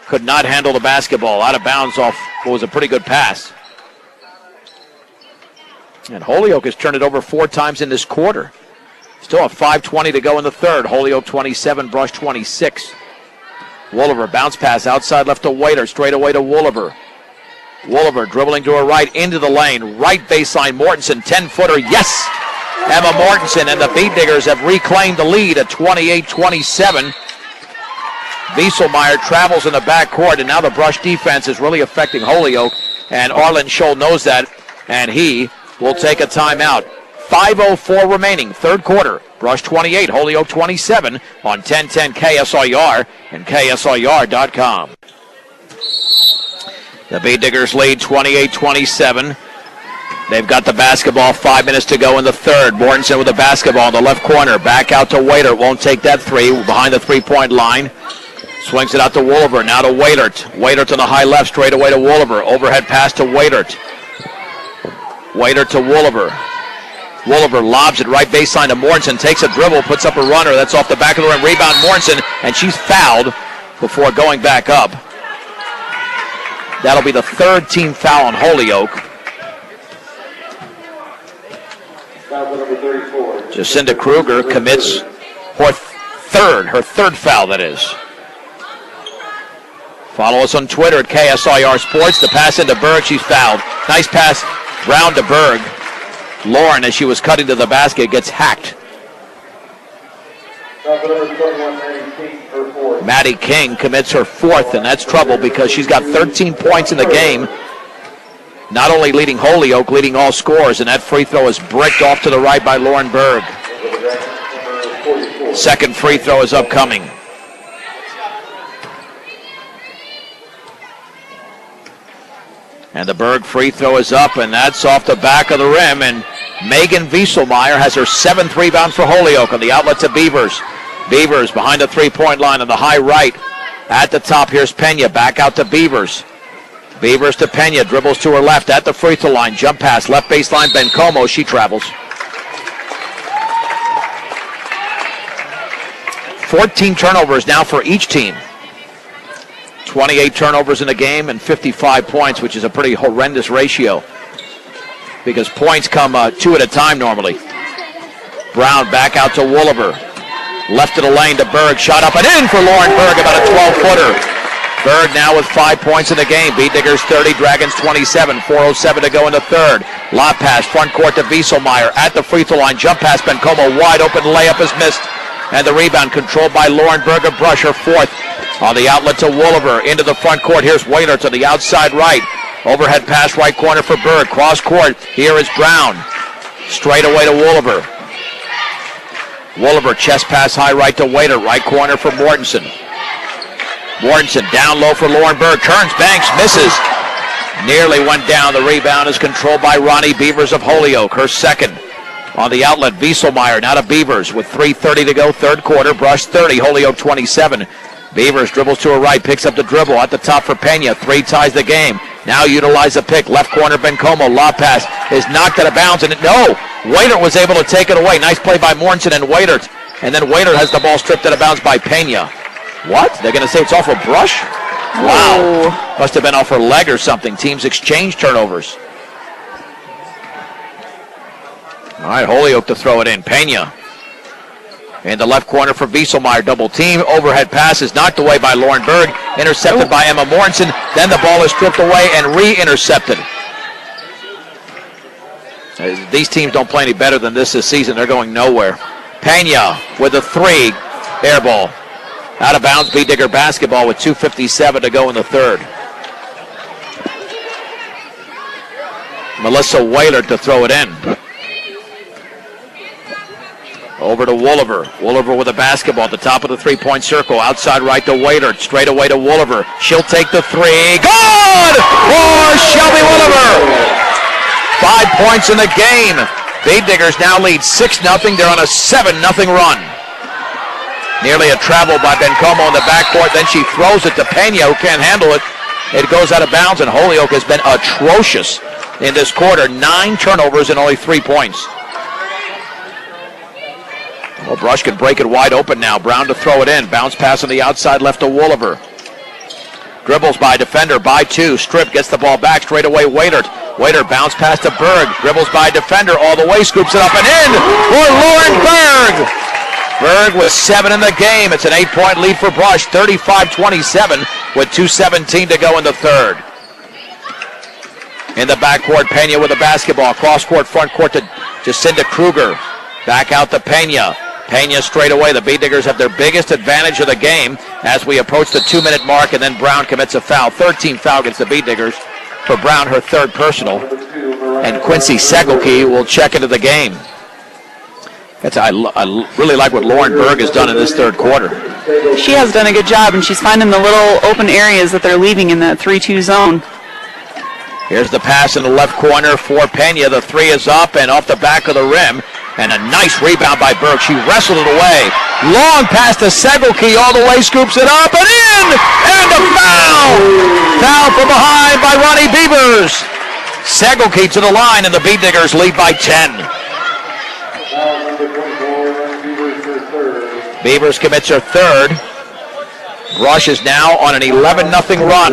could not handle the basketball. Out of bounds off what was a pretty good pass. And Holyoke has turned it over 4 times in this quarter. Still have 5:20 to go in the third. Holyoke 27, Brush 26. Wolliver, bounce pass outside left to Waiter, straight away to Wolliver. Wolliver dribbling to her right into the lane. Right baseline, Mortensen, 10-footer, yes! Emma Mortensen, and the Bee Diggers have reclaimed the lead at 28-27. Wieselmeyer travels in the backcourt, and now the Brush defense is really affecting Holyoke, and Arlen Scholl knows that, and he will take a timeout. 5:04 remaining, third quarter. Brush 28, Holyoke 27 on 1010 KSIR and KSIR.com. The Bee Diggers lead 28-27. They've got the basketball, 5 minutes to go in the third. Mortensen with the basketball in the left corner. Back out to Waiter, won't take that three, behind the three-point line. Swings it out to Wolliver, now to Waitert. Waitert on the high left, straight away to Wolliver. Overhead pass to Waitert. Waitert to Wolliver. Wolliver lobs it right baseline to Mortensen, takes a dribble, puts up a runner. That's off the back of the rim. Rebound Mortensen, and she's fouled before going back up. That'll be the third team foul on Holyoke. Jacinda Kruger commits her third foul, that is. Follow us on Twitter at KSIR Sports. The pass into Berg, she's fouled. Nice pass, Brown to Berg. Lauren, as she was cutting to the basket, gets hacked. Maddie King commits her fourth, and that's trouble because she's got 13 points in the game. Not only leading Holyoke, leading all scores, and that free throw is bricked off to the right by Lauren Berg. Second free throw is upcoming. And the Berg free throw is up, and that's off the back of the rim. And Megan Wieselmeyer has her 7th rebound for Holyoke on the outlet to Beavers. Beavers behind the three-point line on the high right. At the top, here's Pena. Back out to Beavers. Beavers to Pena. Dribbles to her left at the free throw line. Jump pass, left baseline, Bencomo. She travels. 14 turnovers now for each team. 28 turnovers in a game and 55 points, which is a pretty horrendous ratio because points come 2 at a time normally. Brown back out to Wolliver. Left of the lane to Berg. Shot up and in for Lauren Berg, about a 12-footer. Berg now with 5 points in the game. Bee Diggers 30, Dragons 27. 4:07 to go in the third. Lob pass, front court to Wieselmeyer. At the free throw line, jump pass, Bencomo wide open, layup is missed. And the rebound controlled by Lauren Berg of Brush, her fourth. On the outlet to Wolliver, into the front court. Here's Whaler to the outside right. Overhead pass right corner for Berg. Cross court. Here is Brown. Straight away to Wolliver. Wolliver chest pass high right to Whaler. Right corner for Mortensen. Mortensen down low for Lauren Berg. Turns, banks, misses. Nearly went down. The rebound is controlled by Ronnie Beavers of Holyoke. Her second. On the outlet, Wieselmeyer now to Beavers with 3:30 to go. Third quarter. Brush 30. Holyoke 27. Beavers dribbles to her right, picks up the dribble at the top for Pena. 3 ties the game. Now utilize the pick. Left corner, Bencomo. Lob pass is knocked out of bounds. And no, Waitert was able to take it away. Nice play by Mortensen and Waitert. And then Waitert has the ball stripped out of bounds by Pena. What? They're going to say it's off a brush? Wow. Must have been off her leg or something. Teams exchange turnovers. All right, Holyoke to throw it in. Pena. In the left corner for Wieselmeyer, double team. Overhead pass is knocked away by Lauren Berg. Intercepted by Emma Mortensen. Then the ball is stripped away and re-intercepted. These teams don't play any better than this season. They're going nowhere. Pena with a 3. Air ball. Out of bounds, B. Digger basketball with 2:57 to go in the third. Melissa Whaler to throw it in. Over to Wolliver. Wolliver with a basketball at the top of the three-point circle. Outside right to Waitert. Straight away to Wolliver. She'll take the 3. Good for Shelby Wolliver. 5 points in the game. Bay Diggers now lead 6-0. They're on a 7-0 run. Nearly a travel by Bencomo in the backcourt. Then she throws it to Pena, who can't handle it. It goes out of bounds, and Holyoke has been atrocious in this quarter. 9 turnovers and only 3 points. Well, Brush can break it wide open now. Brown to throw it in. Bounce pass on the outside left to Wolliver. Dribbles by defender by 2. Strip gets the ball back straight away. Waitert. Waitert bounce pass to Berg. Dribbles by defender all the way. Scoops it up and in for Lauren Berg. Berg with 7 in the game. It's an 8-point lead for Brush. 35-27 with 2:17 to go in the third. In the backcourt, Pena with the basketball. Cross court, front court to Jacinda Kruger. Back out to Pena. Pena straight away. The Bee Diggers have their biggest advantage of the game as we approach the 2-minute mark, and then Brown commits a foul. 13 foul against the Bee Diggers. For Brown, her third personal. And Quincy Segelke will check into the game. I really like what Lauren Berg has done in this third quarter. She has done a good job, and she's finding the little open areas that they're leaving in that 3-2 zone. Here's the pass in the left corner for Pena. The 3 is up and off the back of the rim. And a nice rebound by Berg. She wrestled it away. Long pass to Segelke all the way, scoops it up and in! And a foul! Foul from behind by Ronnie Beavers. Segelke to the line, and the Bee Diggers lead by 10. Beavers commits her third. Brush is now on an 11-0 run.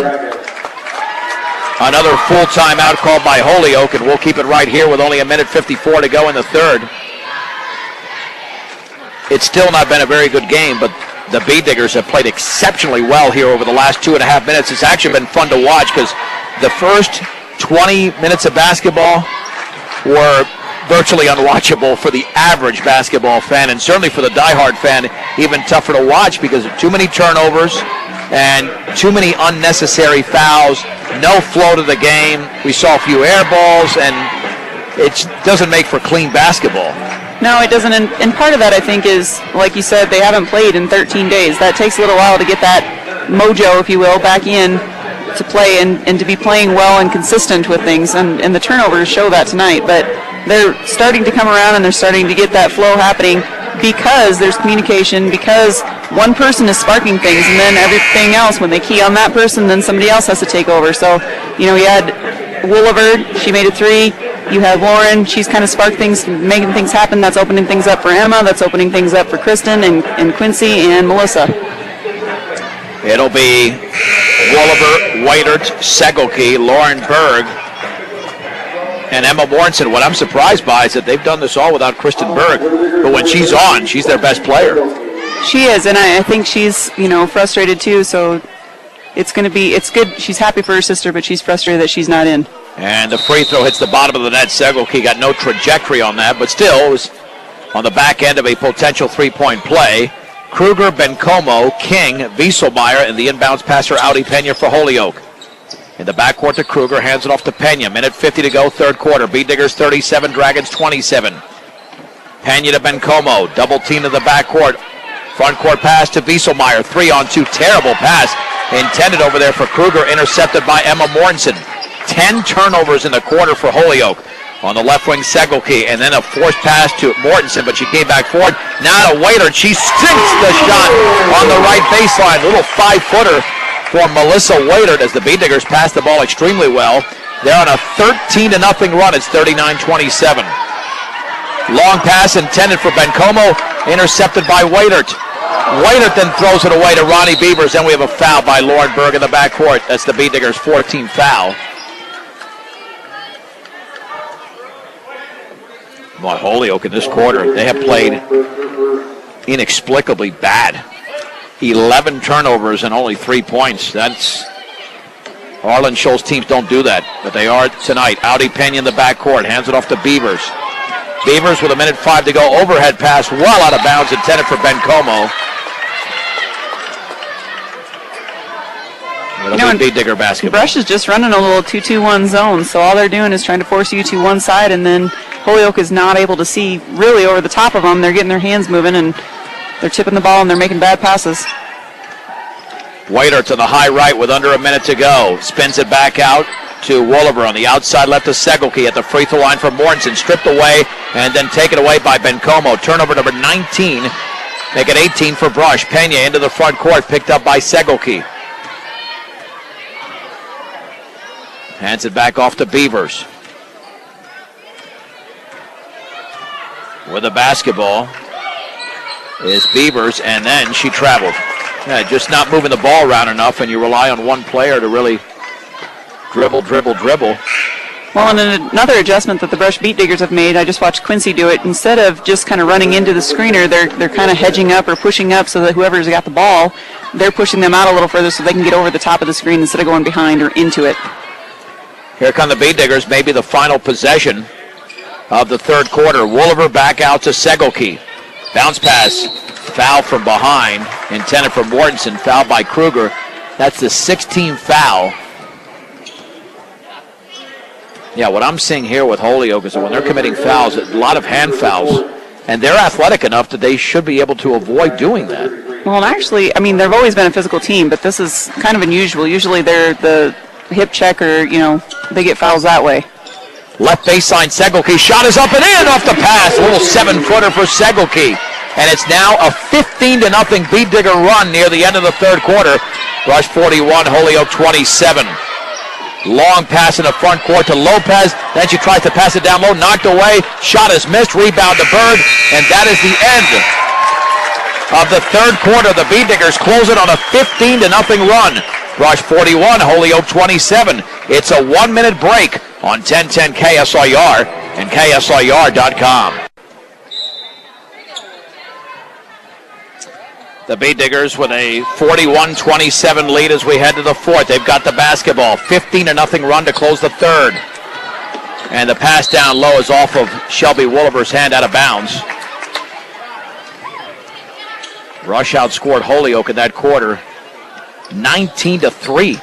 Another full timeout called by Holyoke, and we'll keep it right here with only 1:54 to go in the third. It's still not been a very good game, but the Bee Diggers have played exceptionally well here over the last 2.5 minutes. It's actually been fun to watch because the first 20 minutes of basketball were virtually unwatchable for the average basketball fan, and certainly for the diehard fan, even tougher to watch because of too many turnovers and too many unnecessary fouls. No flow to the game. We saw a few air balls, and it doesn't make for clean basketball. No, it doesn't. And part of that, I think, is, like you said, they haven't played in 13 days. That takes a little while to get that mojo, if you will, back in to play and to be playing well and consistent with things. And the turnovers show that tonight. But they're starting to come around, and they're starting to get that flow happening because there's communication, because one person is sparking things, and then everything else, when they key on that person, then somebody else has to take over. So, you had Wolliver, she made a 3. You have Lauren, she's kind of sparked things, making things happen. That's opening things up for Emma. That's opening things up for Kristen and Quincy and Melissa. It'll be Wolliver, Waitert, Segelke, Lauren Berg, and Emma Mortensen. What I'm surprised by is that they've done this all without Kristen Berg. But when she's on, she's their best player. She is, and I think she's, frustrated too. So it's good. She's happy for her sister, but she's frustrated that she's not in. And the free throw hits the bottom of the net. Segelke got no trajectory on that, but still, it was on the back end of a potential three-point play. Kruger, Bencomo, King, Wieselmeyer, and the inbounds passer Audi Pena for Holyoke. In the backcourt to Kruger, hands it off to Pena. Minute 50 to go, third quarter. Beat Diggers 37, Dragons 27. Pena to Bencomo, double team to the backcourt. Front court pass to Wieselmeyer, 3-on-2, terrible pass. Intended over there for Kruger, intercepted by Emma Mortensen. 10 turnovers in the quarter for Holyoke. On the left wing, Segelke, and then a forced pass to Mortensen, but she came back forward. Now to Waiter, she sinks the shot on the right baseline. Little 5-footer for Melissa Waiter as the Beat Diggers pass the ball extremely well. They're on a 13-0 run. It's 39-27. Long pass intended for Bencomo, intercepted by Waitert. Waitert then throws it away to Ronnie Beavers. Then we have a foul by Lauren Berg in the backcourt. That's the Beat Diggers' 14th foul. Boy, Holyoke in this quarter, they have played inexplicably bad. 11 turnovers and only 3 points. That's Arlen Scholl's teams don't do that, but they are tonight. Audi Pena in the backcourt, hands it off to Beavers. Beavers with a minute 5 to go. Overhead pass well out of bounds, intended for Bencomo. Beat Digger basketball. Brush is just running a little 2-2-1 zone, so all they're doing is trying to force you to one side, and then Holyoke is not able to see really over the top of them. They're getting their hands moving, and they're tipping the ball, and they're making bad passes. Waiter to the high right with under a minute to go. Spins it back out to Wolliver on the outside left to Segelke at the free throw line for Mortensen. Stripped away and then taken away by Bencomo. Turnover number 19. Make it 18 for Brush. Pena into the front court, picked up by Segelke. Hands it back off to Beavers. With the basketball is Beavers, and then she traveled. Yeah, just not moving the ball around enough, and you rely on one player to really dribble. Well, and another adjustment that the Brush Beat Diggers have made, I just watched Quincy do it. Instead of just kind of running into the screener, they're kind of hedging up or pushing up so that whoever's got the ball, they're pushing them out a little further so they can get over the top of the screen instead of going behind or into it. Here come the Beat Diggers, maybe the final possession of the third quarter. Wolliver back out to Segelke. Bounce pass, foul from behind, intended for Mortensen, fouled by Kruger. That's the 16th foul. Yeah, what I'm seeing here with Holyoke is that when they're committing fouls, a lot of hand fouls, and they're athletic enough that they should be able to avoid doing that. Well, and actually, I mean, they've always been a physical team, but this is kind of unusual. Usually they're the hip check or, they get fouls that way. Left baseline, Segelke. Shot is up and in off the pass. A little 7-footer for Segelke. And it's now a 15-0 Beat Digger run near the end of the third quarter. Brush 41, Holyoke 27. Long pass in the front court to Lopez. Then she tries to pass it down low, knocked away. Shot is missed, rebound to Bird. And that is the end of the third quarter. The Beat Diggers close it on a 15-0 run. Brush 41, Holyoke 27. It's a 1-minute break on 1010 KSIR and KSIR.com. The Beat Diggers with a 41-27 lead as we head to the fourth. They've got the basketball. 15-0 run to close the third. And the pass down low is off of Shelby Wolliver's hand out of bounds. Rush outscored Holyoke in that quarter 19-3.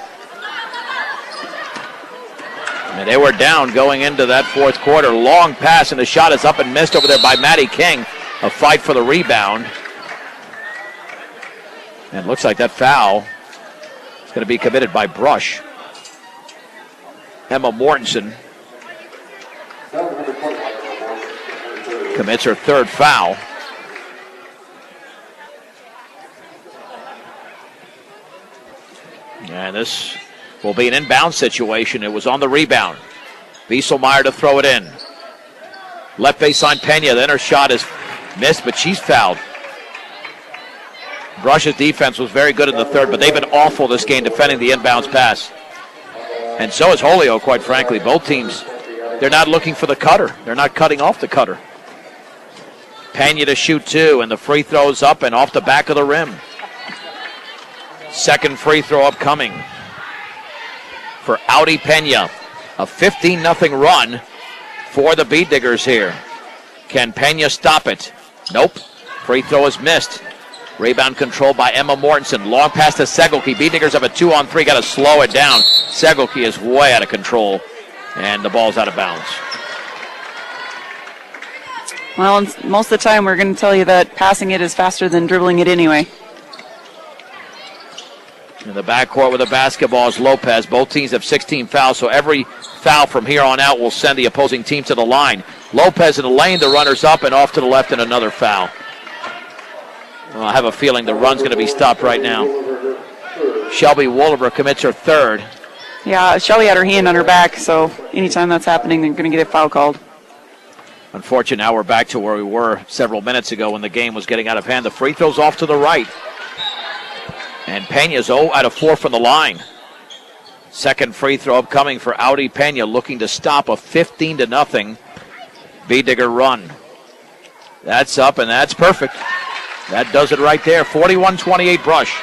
And they were down going into that fourth quarter. Long pass, and the shot is up and missed over there by Maddie King. A fight for the rebound. And it looks like that foul is going to be committed by Brush. Emma Mortensen commits her third foul. And this will be an inbound situation. It was on the rebound. Wieselmeyer to throw it in. Left baseline Pena. Then her shot is missed, but she's fouled. Brush's defense was very good in the third, but they've been awful this game defending the inbounds pass. And so is Holyoke, quite frankly. Both teams, they're not looking for the cutter. They're not cutting off the cutter. Pena to shoot two, and the free throw's up and off the back of the rim. Second free throw upcoming for Audi Pena. A 15-0 run for the Beat Diggers here. Can Pena stop it? Nope. Free throw is missed. Rebound controlled by Emma Mortensen. Long pass to Segelke. B-Diggers have a 2-on-3. Got to slow it down. Segelke is way out of control, and the ball's out of bounds. Well, most of the time we're going to tell you that passing it is faster than dribbling it anyway. In the backcourt with the basketball is Lopez. Both teams have 16 fouls, so every foul from here on out will send the opposing team to the line. Lopez in the lane, the runner's up and off to the left, and another foul. Well, I have a feeling the run's going to be stopped right now. Shelby Wolliver commits her third. Yeah, Shelby had her hand on her back, so anytime that's happening, they're going to get a foul called. Unfortunately, now we're back to where we were several minutes ago when the game was getting out of hand. The free throw's off to the right. And Pena's 0 out of 4 from the line. Second free throw upcoming for Audi Pena, looking to stop a 15-0 B-Digger run. That's up, and that's perfect. That does it right there. 41-28 Brush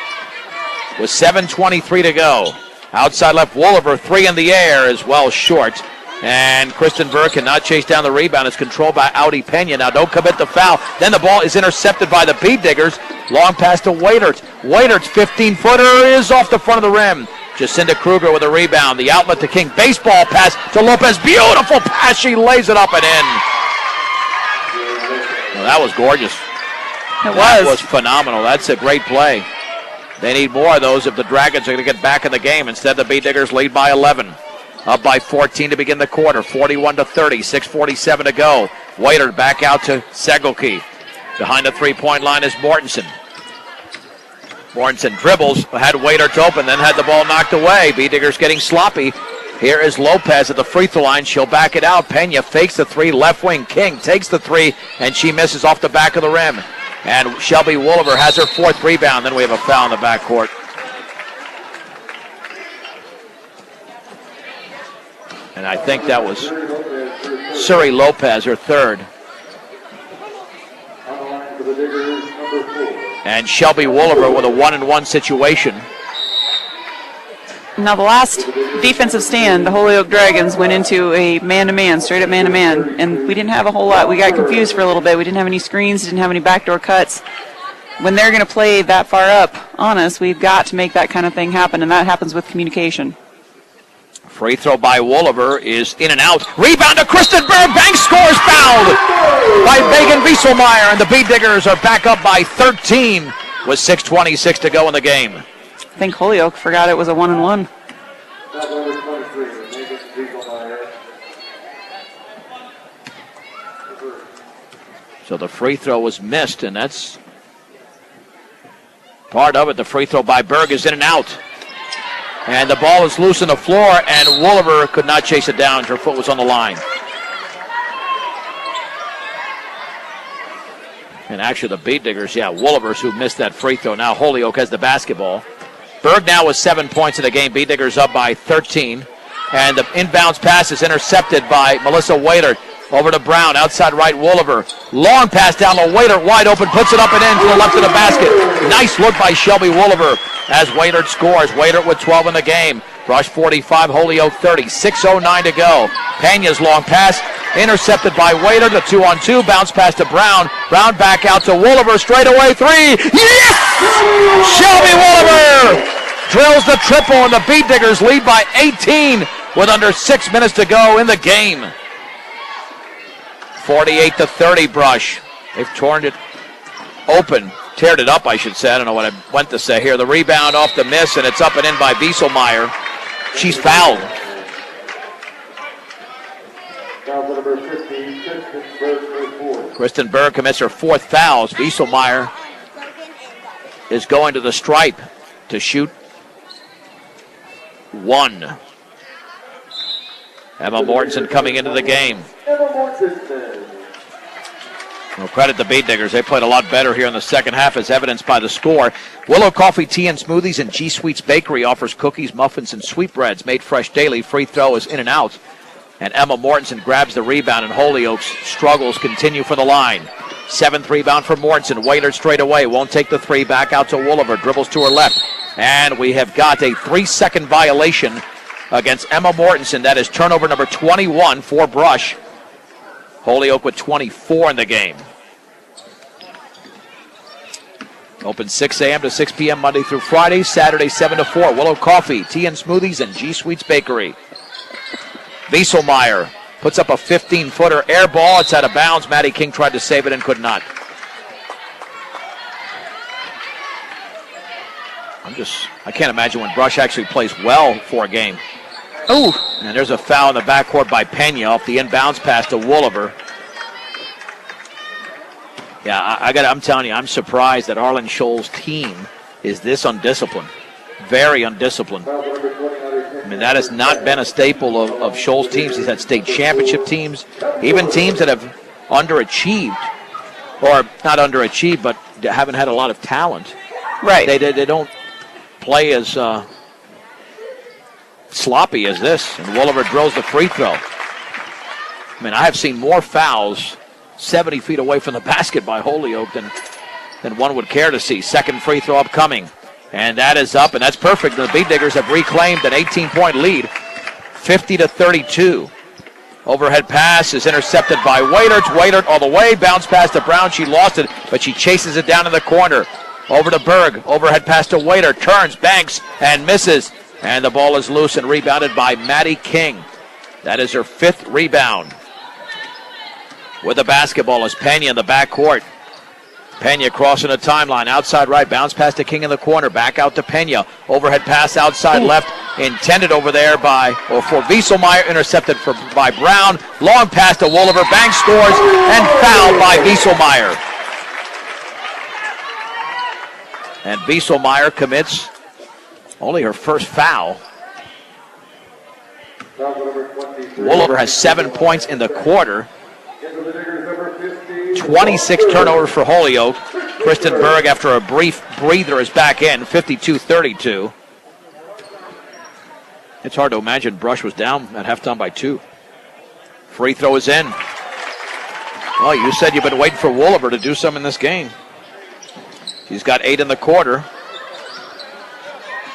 with 7:23 to go. Outside left, Wolliver, 3 in the air, is well short. And Kristen Berg cannot chase down the rebound. It's controlled by Audi Pena. Now don't commit the foul. Then the ball is intercepted by the B-Diggers. Long pass to Waitert. Waitert's 15-footer is off the front of the rim. Jacinda Kruger with a rebound. The outlet to King. Baseball pass to Lopez. Beautiful pass. She lays it up and in. Well, that was gorgeous. That was phenomenal. That's a great play. They need more of those if the Dragons are going to get back in the game. Instead, the B-Diggers lead by 11. Up by 14 to begin the quarter. 41-30. 6:47 to go. Waitert back out to Segelke. Behind the three-point line is Mortensen. Mortensen dribbles, had Waitert open, then had the ball knocked away. B-Diggers getting sloppy. Here is Lopez at the free throw line. She'll back it out. Pena fakes the three. Left wing. King takes the three, and she misses off the back of the rim. And Shelby Wolliver has her fourth rebound. Then we have a foul in the backcourt. And I think that was Suri Lopez, her third. And Shelby Wolliver with a 1-and-1 situation. Now the last defensive stand, the Holyoke Dragons went into a man-to-man, straight-up man-to-man, and we didn't have a whole lot. We got confused for a little bit. We didn't have any screens, didn't have any backdoor cuts. When they're going to play that far up on us, we've got to make that kind of thing happen, and that happens with communication. Free throw by Wolliver is in and out. Rebound to Kristen Berg. Banks scores, fouled by Megan Wieselmeyer, and the B-Diggers are back up by 13 with 6:26 to go in the game. I think Holyoke forgot it was a 1-and-1. So the free throw was missed, and that's part of it. The free throw by Berg is in and out. And the ball is loose on the floor, and Wolliver could not chase it down. Her foot was on the line. And actually the B-Diggers, Wolliver's who missed that free throw. Now Holyoke has the basketball. Berg now with 7 points in the game. B-Diggers up by 13. And the inbounds pass is intercepted by Melissa Waitert. Over to Brown, outside right, Wolliver. Long pass down to Waitert, wide open, puts it up and in to the left of the basket. Nice look by Shelby Wolliver as Waitert scores. Waitert with 12 in the game. Brush 45, Holyoke 30. 6:09 to go. Pena's long pass intercepted by Waitert. A 2-on-2, bounce pass to Brown. Brown back out to Wolliver, straight away three. Yes! Shelby Wolliver drills the triple, and the B-Diggers lead by 18 with under 6 minutes to go in the game. 48-30 Brush. They've torn it open, teared it up, I should say. I don't know what I went to say here. The rebound off the miss, and it's up and in by Wieselmeyer. She's fouled. Kristen Berg commits her fourth foul. Wieselmeyer is going to the stripe to shoot one. Emma Mortensen coming into the game. Well, credit the B-Diggers. They played a lot better here in the second half, as evidenced by the score. Willow Coffee, Tea, and Smoothies and G Sweets Bakery offers cookies, muffins, and sweetbreads made fresh daily. Free throw is in and out. And Emma Mortensen grabs the rebound, and Holyoke's struggles continue for the line. Seventh rebound for Mortensen. Waitert straight away. Won't take the three. Back out to Wolliver. Dribbles to her left. And we have got a 3-second violation against Emma Mortensen. That is turnover number 21 for Brush. Holyoke with 24 in the game. Open 6 a.m. to 6 p.m. Monday through Friday, Saturday 7 to 4. Willow Coffee, Tea and Smoothies, and G Sweets Bakery. Wieselmeyer puts up a 15-footer air ball. It's out of bounds. Maddie King tried to save it and could not. I can't imagine when Brush actually plays well for a game. Oh, And there's a foul in the backcourt by Pena off the inbounds pass to Wooliver. Yeah, I'm telling you, I'm surprised that Arlen Scholl's team is this undisciplined. Very undisciplined. I mean, that has not been a staple of Scholl's teams. He's had state championship teams, even teams that have underachieved, or not underachieved, but haven't had a lot of talent. right. They don't play as sloppy as this, and Wooliver drills the free throw. I mean, I have seen more fouls 70 feet away from the basket by Holyoke than one would care to see. Second free throw upcoming. And that is up, and that's perfect. The Beat Diggers have reclaimed an 18-point lead, 50-32. Overhead pass is intercepted by Waitert. Waitert all the way, bounce pass to Brown. She lost it, but she chases it down in the corner. Over to Berg. Overhead pass to Waitert. Turns, banks, and misses. And the ball is loose and rebounded by Maddie King. That is her 5th rebound. With the basketball is Pena in the backcourt. Pena crossing the timeline, outside right, bounce pass to King in the corner, back out to Pena. Overhead pass outside left, intended over there for Wieselmeyer, intercepted by Brown. Long pass to Wooliver, Banks scores, and fouled by Wieselmeyer. And Wieselmeyer commits only her first foul. Wooliver has 7 points in the quarter. 26 turnovers for Holyoke. Kristen Berg, after a brief breather, is back in, 52-32. It's hard to imagine Brush was down at halftime by 2. Free throw is in. Well, you said you've been waiting for Wooliver to do something in this game. She's got 8 in the quarter.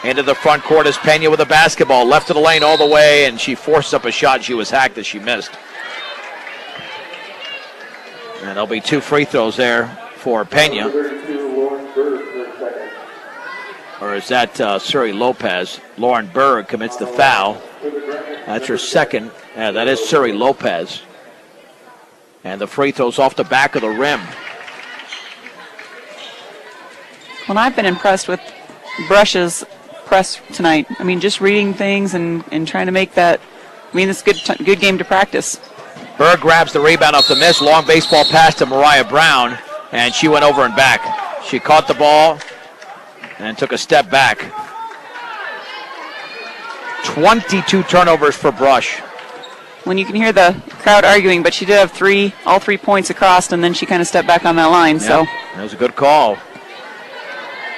Into the front court is Pena with a basketball. Left of the lane all the way, and she forced up a shot. She was hacked as she missed. And there'll be 2 free throws there for Pena. Or is that Suri Lopez? Lauren Berg commits the foul. That's her second. Yeah, that is Suri Lopez. And the free throw's off the back of the rim. Well, I've been impressed with Brush's press tonight. I mean, just reading things and trying to make that. I mean, it's a good game to practice. Berg grabs the rebound off the miss. Long baseball pass to Mariah Brown, and she went over and back. She caught the ball and took a step back. 22 turnovers for Brush. When you can hear the crowd arguing, but she did have all 3 points across, and then she kind of stepped back on that line. Yep, So that was a good call.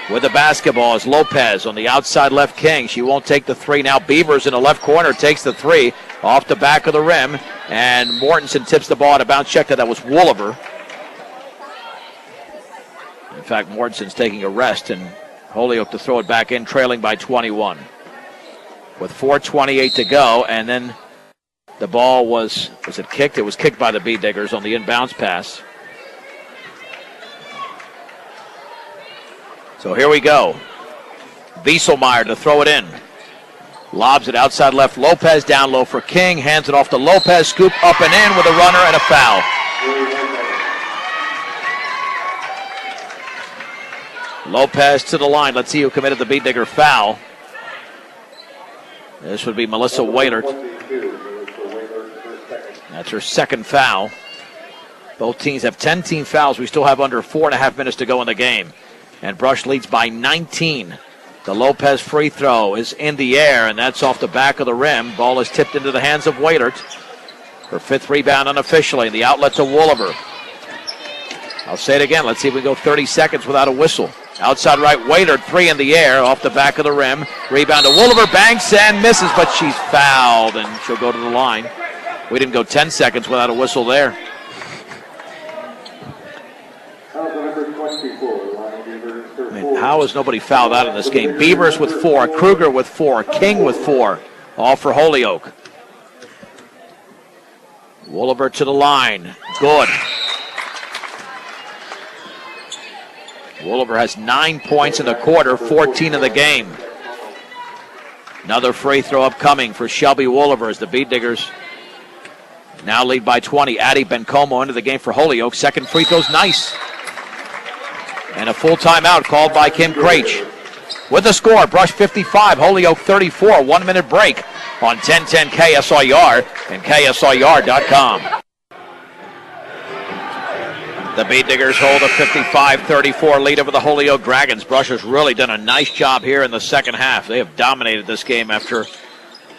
With the basketball is Lopez on the outside left King. She won't take the 3 now. Beavers in the left corner takes the 3 off the back of the rim. And Mortensen tips the ball at a bounce check. That was Wooliver. In fact, Mortensen's taking a rest, and Holyoke to throw it back in, trailing by 21. With 4:28 to go, and then the ball was it kicked? It was kicked by the Beat Diggers on the inbounds pass. So here we go. Wieselmeyer to throw it in. Lobs it outside left. Lopez down low for King. Hands it off to Lopez. Scoop up and in with a runner and a foul. Lopez to the line. Let's see who committed the Beat Digger foul. This would be Melissa Waitert. That's her second foul. Both teams have 10 team fouls. We still have under 4.5 minutes to go in the game. And Brush leads by 19. The Lopez free throw is in the air, and that's off the back of the rim. Ball is tipped into the hands of Waitert. Her 5th rebound unofficially. The outlet to Wooliver. I'll say it again. Let's see if we go 30 seconds without a whistle. Outside right, Waitert, 3 in the air, off the back of the rim. Rebound to Wooliver, banks and misses, but she's fouled, and she'll go to the line. We didn't go 10 seconds without a whistle there. I mean, how has nobody fouled out in this game? Beavers with 4, Kruger with 4, King with 4, all for Holyoke. Wooliver to the line. Good. Wooliver has 9 points in the quarter, 14 in the game. Another free throw upcoming for Shelby Wooliver as the Bead Diggers now lead by 20. Addie Bencomo into the game for Holyoke. Second free throw's nice. And a full timeout called by Kim Craich. With the score, Brush 55, Holyoke 34. 1 minute break on 1010 KSIR and KSIR.com. The Bead Diggers hold a 55-34 lead over the Holyoke Dragons. Brush has really done a nice job here in the second half. They have dominated this game after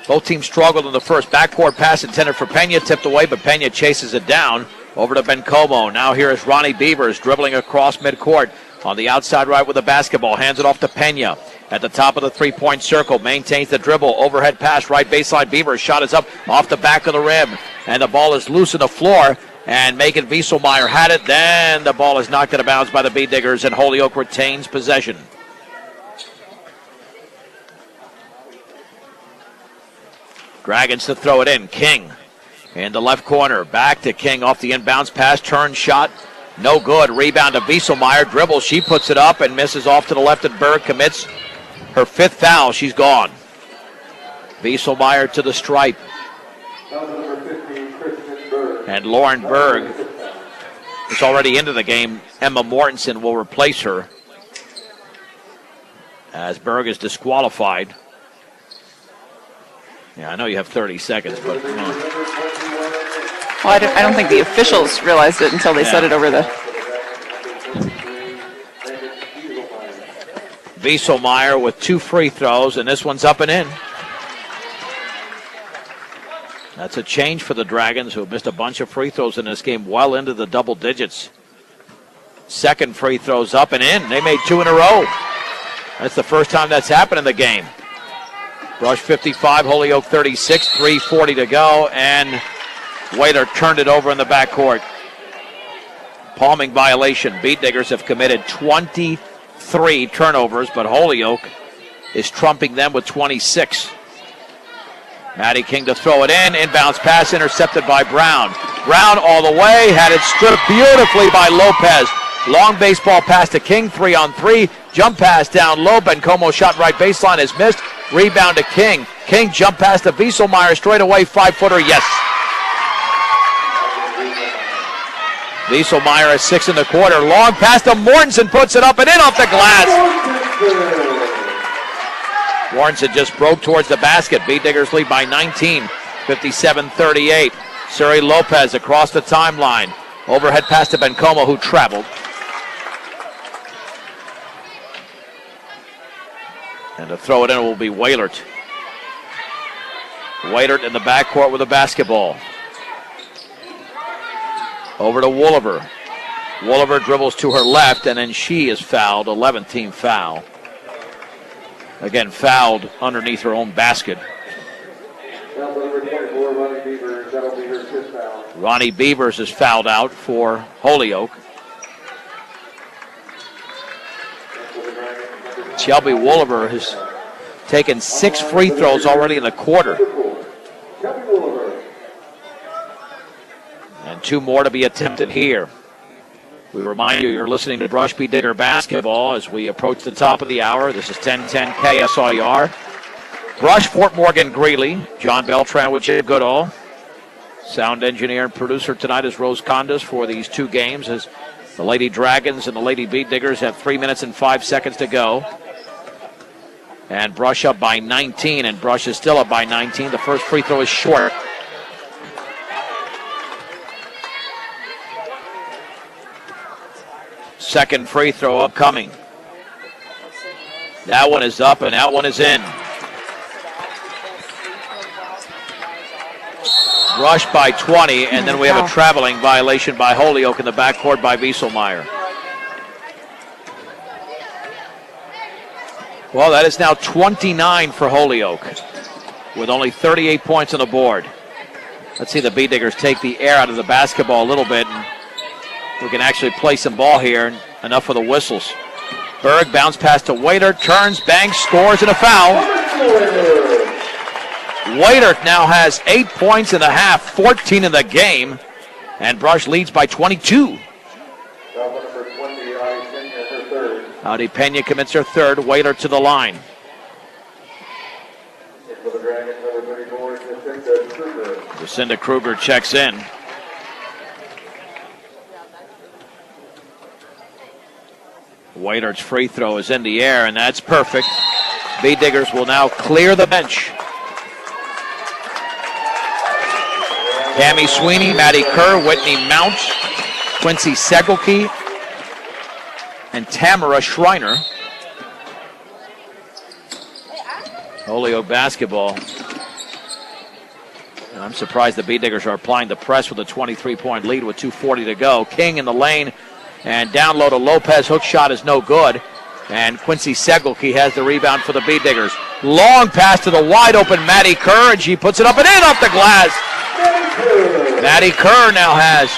both teams struggled in the first. Backcourt pass intended for Pena, tipped away, but Pena chases it down. Over to Bencomo. Now here is Ronnie Beavers dribbling across midcourt on the outside right with the basketball. Hands it off to Pena. At the top of the three-point circle, maintains the dribble. Overhead pass, right baseline. Beavers shot is up off the back of the rim. And the ball is loose on the floor. And Megan Wieselmeyer had it. Then the ball is knocked out of bounds by the Bead Diggers, and Holyoke retains possession. Dragons to throw it in. King in the left corner. Back to King off the inbounds pass. Turn shot. No good. Rebound to Wieselmeyer. Dribble. She puts it up and misses off to the left, and Berg commits her fifth foul. She's gone. Wieselmeyer to the stripe. And Lauren Berg is already into the game. Emma Mortensen will replace her as Berg is disqualified. Yeah, I know you have 30 seconds, but come on. Well, I don't think the officials realized it until they said it over the... Wieselmeyer with 2 free throws, and this one's up and in. That's a change for the Dragons, who have missed a bunch of free throws in this game, well into the double digits. Second free throws up and in. They made 2 in a row. That's the first time that's happened in the game. Brush 55, Holyoke 36, 3:40 to go, and Waiter turned it over in the backcourt. Palming violation. Bead Diggers have committed 23 turnovers, but Holyoke is trumping them with 26. Maddie King to throw it in. Inbounds pass intercepted by Brown. Brown all the way. Had it stripped beautifully by Lopez. Long baseball pass to King. 3-on-3. Jump pass down low. Bencomo shot right baseline is missed. Rebound to King. King jump pass to Wieselmeyer. Straight away. 5-footer. Yes. Wieselmeyer at 6 in the quarter. Long pass to Mortensen. Puts it up and in off the glass. Warrenson just broke towards the basket. Bead Diggers lead by 19, 57-38. Suri Lopez across the timeline. Overhead pass to Bencomo, who traveled. And to throw it in will be Wailert. Wailert in the backcourt with the basketball. Over to Wooliver. Wooliver dribbles to her left, and then she is fouled. 11th team foul. Again, fouled underneath her own basket. Ronnie Beavers is fouled out for Holyoke. Shelby Wooliver has taken 6 free throws already in the quarter. And 2 more to be attempted here. We remind you, you're listening to Brush Bead Digger Basketball as we approach the top of the hour. This is 1010 KSIR. Brush, Fort Morgan, Greeley. John Beltran with Jim Goodall. Sound engineer and producer tonight is Rose Condas for these 2 games as the Lady Dragons and the Lady Bead Diggers have 3 minutes and 5 seconds to go. And Brush up by 19, and Brush is still up by 19. The first free throw is short. Second free throw upcoming. That one is up and that one is in. Rush by 20, and then we have a traveling violation by Holyoke in the backcourt by Wieselmeyer. Well, that is now 29 for Holyoke with only 38 points on the board. Let's see the Bead Diggers take the air out of the basketball a little bit, and we can actually play some ball here. Enough for the whistles. Berg bounce pass to Waiter, turns, bangs, scores, and a foul. Waiter now has 8 points in the half, 14 in the game, and Brush leads by 22. Audi Pena commits her third. Whaler to the line. For the Dragons, number 34, Jacinta Kruger. Jacinta Kruger checks in. Whaler's free throw is in the air, and that's perfect. Bee Diggers will now clear the bench. Tammy Sweeney, Maddie Kerr, Whitney Mounts, Quincy Segelke, and Tamara Schreiner. Holyoke basketball. And I'm surprised the Bee Diggers are applying the press with a 23-point lead with 2:40 to go. King in the lane and down low to Lopez. Hook shot is no good. And Quincy Segelke has the rebound for the Bee Diggers. Long pass to the wide open Maddie Kerr, and she puts it up and in off the glass. Maddie Kerr now has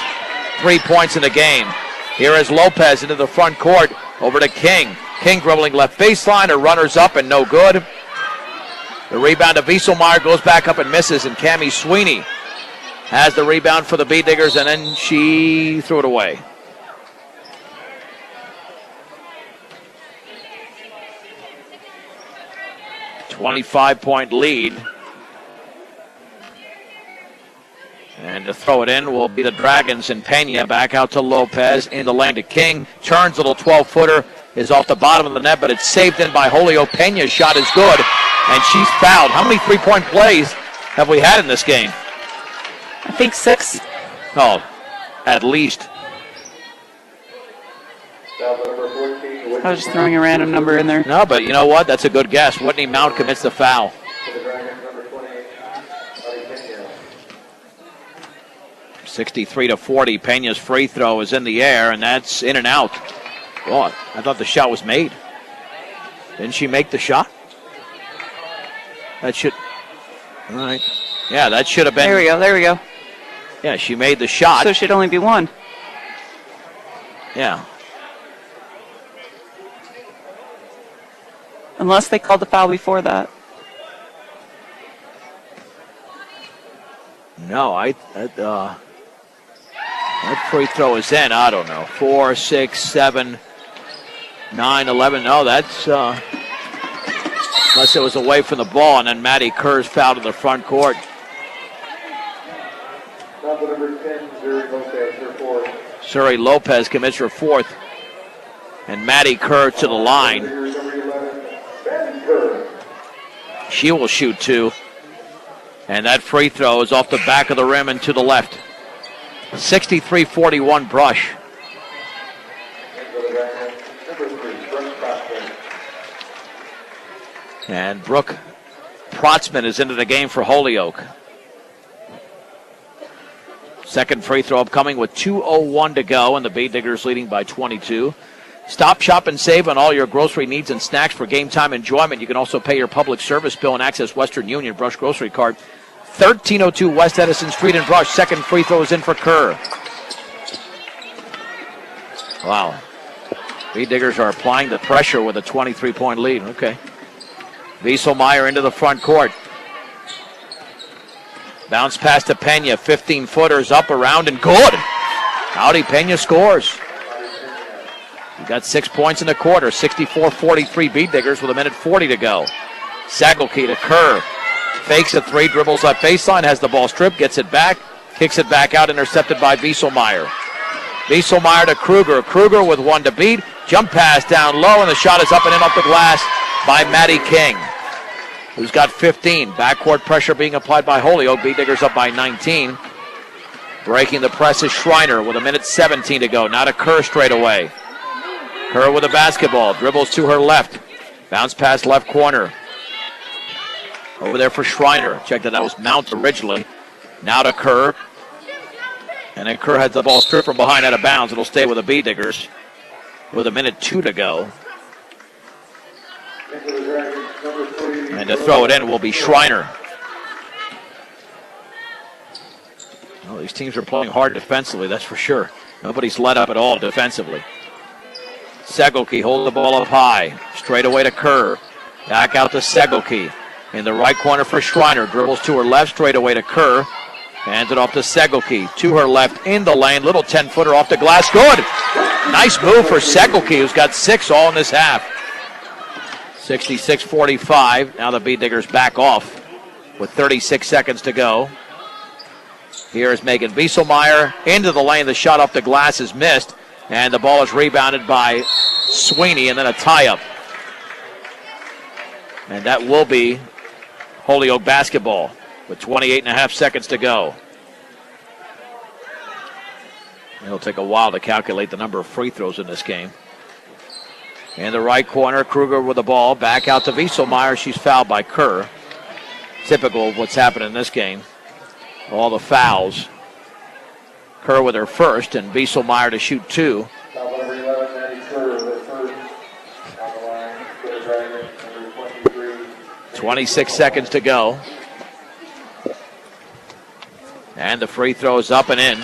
3 points in the game. Here is Lopez into the front court over to King. King dribbling left baseline. Her runner's up and no good. The rebound to Wieselmeyer goes back up and misses, and Cammie Sweeney has the rebound for the Bee Diggers, and then she threw it away. A 25-point lead. And to throw it in will be the Dragons, and Pena back out to Lopez in the lane to King. Turns, little 12-footer is off the bottom of the net, but it's saved in by Holyoke. Pena's shot is good, and she's fouled. How many three-point plays have we had in this game? I think 6. Oh, at least. I was just throwing a random number in there. No, but you know what? That's a good guess. Whitney Mount commits the foul. 63-40. Pena's free throw is in the air, and that's in and out. Oh, I thought the shot was made. Didn't she make the shot? That should. All right. Yeah, that should have been. There we go. Yeah, she made the shot. So it should only be 1. Yeah. Unless they called the foul before that. No, that free throw is in. I don't know. 4, 6, 7, 9, 11. No, that's unless it was away from the ball, and then Maddie Kerr's fouled in the front court. Number 10, Zuri Lopez, her fourth. Zuri Lopez commits her fourth, and Maddie Kerr to the line. She will shoot 2, and that free throw is off the back of the rim and to the left. 63-41 Brush. And Brooke Protzman is into the game for Holyoke. Second free throw upcoming with 2:01 to go, and the Bee Diggers leading by 22. Stop, shop, and save on all your grocery needs and snacks for game time enjoyment. You can also pay your public service bill and access Western Union Brush grocery card. 1302 West Edison Street in Brush. Second free throw is in for Kerr. Wow. Bee Diggers are applying the pressure with a 23-point lead. Okay. Wieselmeyer into the front court. Bounce pass to Pena. 15-footers up, around, and good. Audi Pena scores. He got 6 points in the quarter. 64-43 Bee Diggers with 1:40 to go. Segelke to Kerr. Fakes a 3, dribbles left baseline, has the ball stripped, gets it back, kicks it back out, intercepted by Wieselmeyer. Wieselmeyer to Kruger. Kruger with 1 to beat. Jump pass down low, and the shot is up and in off the glass by Maddie King, who's got 15. Backcourt pressure being applied by Holyoke. Bee Diggers up by 19. Breaking the press is Schreiner with 1:17 to go. Now to Kerr straight away. Kerr with the basketball. Dribbles to her left. Bounce pass left corner. Over there for Schreiner. Check that was Mount originally. Now to Kerr. And then Kerr has the ball stripped from behind out of bounds. It'll stay with the Bee Diggers with 1:02 to go. And to throw it in will be Schreiner. Well, these teams are playing hard defensively, that's for sure. Nobody's let up at all defensively. Segelke holds the ball up high. Straight away to Kerr. Back out to Segelke. In the right corner for Schreiner. Dribbles to her left, straight away to Kerr. Hands it off to Segelke. To her left in the lane. Little 10-footer off the glass. Good! Nice move for Segelke, who's got 6 all in this half. 66-45. Now the Bead Diggers back off with 36 seconds to go. Here is Megan Wieselmeyer into the lane. The shot off the glass is missed, and the ball is rebounded by Sweeney, and then a tie-up. And that will be Holyoke basketball with 28.5 seconds to go. It'll take a while to calculate the number of free throws in this game. In the right corner, Kruger with the ball. Back out to Wieselmeyer. She's fouled by Kerr. Typical of what's happened in this game. All the fouls. Kerr with her first, and Wieselmeyer to shoot 2. 26 seconds to go. And the free throw is up and in.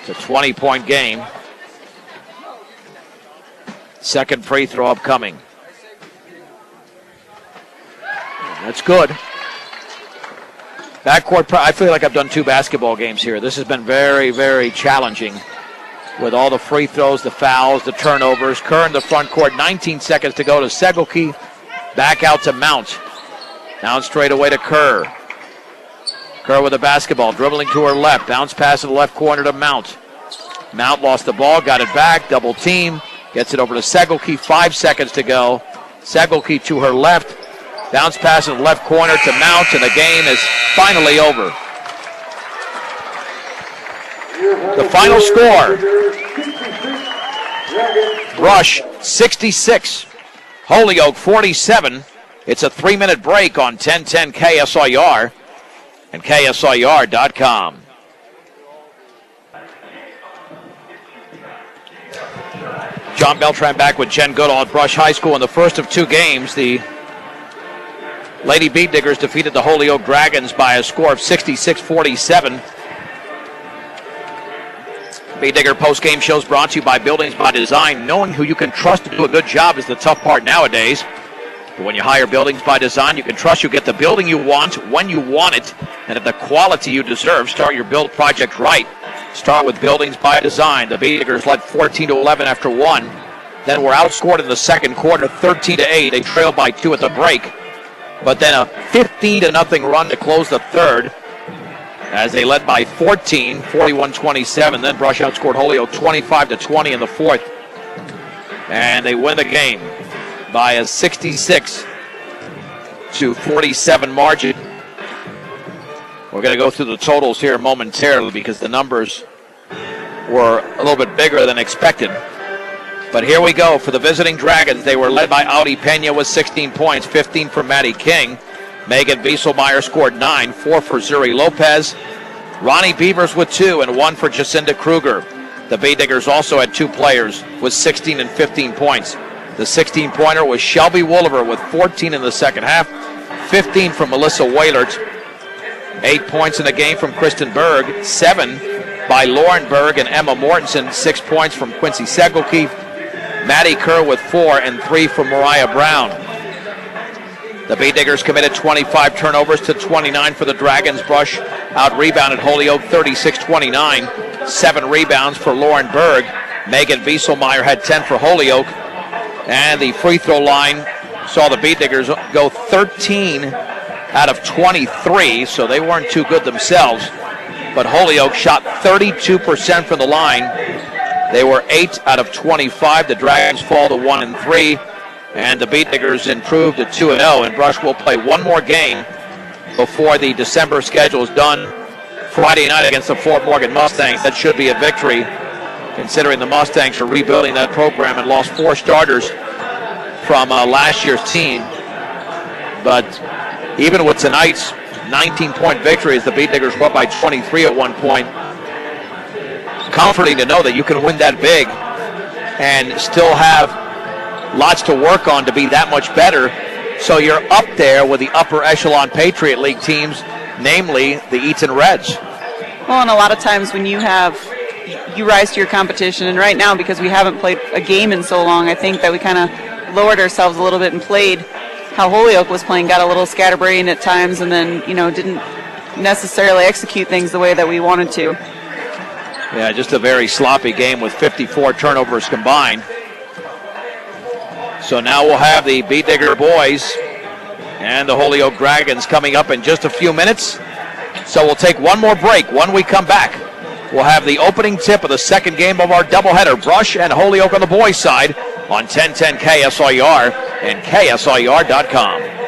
It's a 20-point game. Second free throw upcoming. That's good. Backcourt, I feel like I've done 2 basketball games here. This has been very, very challenging with all the free throws, the fouls, the turnovers. Kerr in the front court, 19 seconds to go to Segelke. Back out to Mount. Down straight away to Kerr. Kerr with the basketball, dribbling to her left. Bounce pass in the left corner to Mount. Mount lost the ball, got it back, double team. Gets it over to Segelke, 5 seconds to go. Segelke to her left. Bounce pass in the left corner to Mount, and the game is finally over. The final score, Rush 66, Holyoke 47. It's a 3-minute break on 1010 KSIR and KSIR.com. John Beltran back with Jen Goodall at Brush High School. In the first of 2 games, the Lady Bead Diggers defeated the Holyoke Dragons by a score of 66-47. Bead Digger post-game shows brought to you by Buildings by Design. Knowing who you can trust to do a good job is the tough part nowadays. But when you hire Buildings by Design, you can trust you'll get the building you want when you want it and at the quality you deserve. Start your build project right. Start with Buildings by Design. The Bead Diggers led 14-11 after 1. Then were outscored in the second quarter, 13-8. They trailed by 2 at the break. But then a 15-0 run to close the third as they led by 14, 41-27. Then Brush outscored Holyoke 25-20 in the fourth. And they win the game by a 66-47 margin. We're going to go through the totals here momentarily because the numbers were a little bit bigger than expected. But here we go for the visiting Dragons. They were led by Audi Pena with 16 points, 15 for Maddie King. Megan Wieselmeyer scored 9, 4 for Zuri Lopez. Ronnie Beavers with 2 and 1 for Jacinda Kruger. The Bead Diggers also had 2 players with 16 and 15 points. The 16-pointer was Shelby Wolliver with 14 in the second half, 15 from Melissa Wailert. 8 points in the game from Kristen Berg, 7 by Lauren Berg and Emma Mortensen, 6 points from Quincy Segelke. Maddie Kerr with 4 and 3 from Mariah Brown. The Bead Diggers committed 25 turnovers to 29 for the Dragons. Brush out-rebounded Holyoke 36-29. 7 rebounds for Lauren Berg. Megan Wieselmeyer had 10 for Holyoke. And the free throw line saw the Bead Diggers go 13 out of 23, so they weren't too good themselves. But Holyoke shot 32% from the line. They were 8 out of 25. The Dragons fall to 1 and 3. And the Bead Diggers improved to 2-0. And Brush will play one more game before the December schedule is done. Friday night against the Fort Morgan Mustangs. That should be a victory, considering the Mustangs are rebuilding that program and lost 4 starters from last year's team. But even with tonight's 19-point victories, the Bead Diggers were up by 23 at one point. Comforting to know that you can win that big and still have lots to work on to be that much better. So you're up there with the upper echelon Patriot League teams, namely the Eaton Reds. Well, and a lot of times when you rise to your competition, and right now because we haven't played a game in so long, I think that we kind of lowered ourselves a little bit and played how Holyoke was playing, got a little scatterbrained at times, and then, didn't necessarily execute things the way that we wanted to. Yeah, just a very sloppy game with 54 turnovers combined. So now we'll have the Bee Digger boys and the Holyoke Dragons coming up in just a few minutes. So we'll take one more break. When we come back, we'll have the opening tip of the second game of our doubleheader, Brush and Holyoke on the boys' side, on 1010 KSIR and KSIR.com.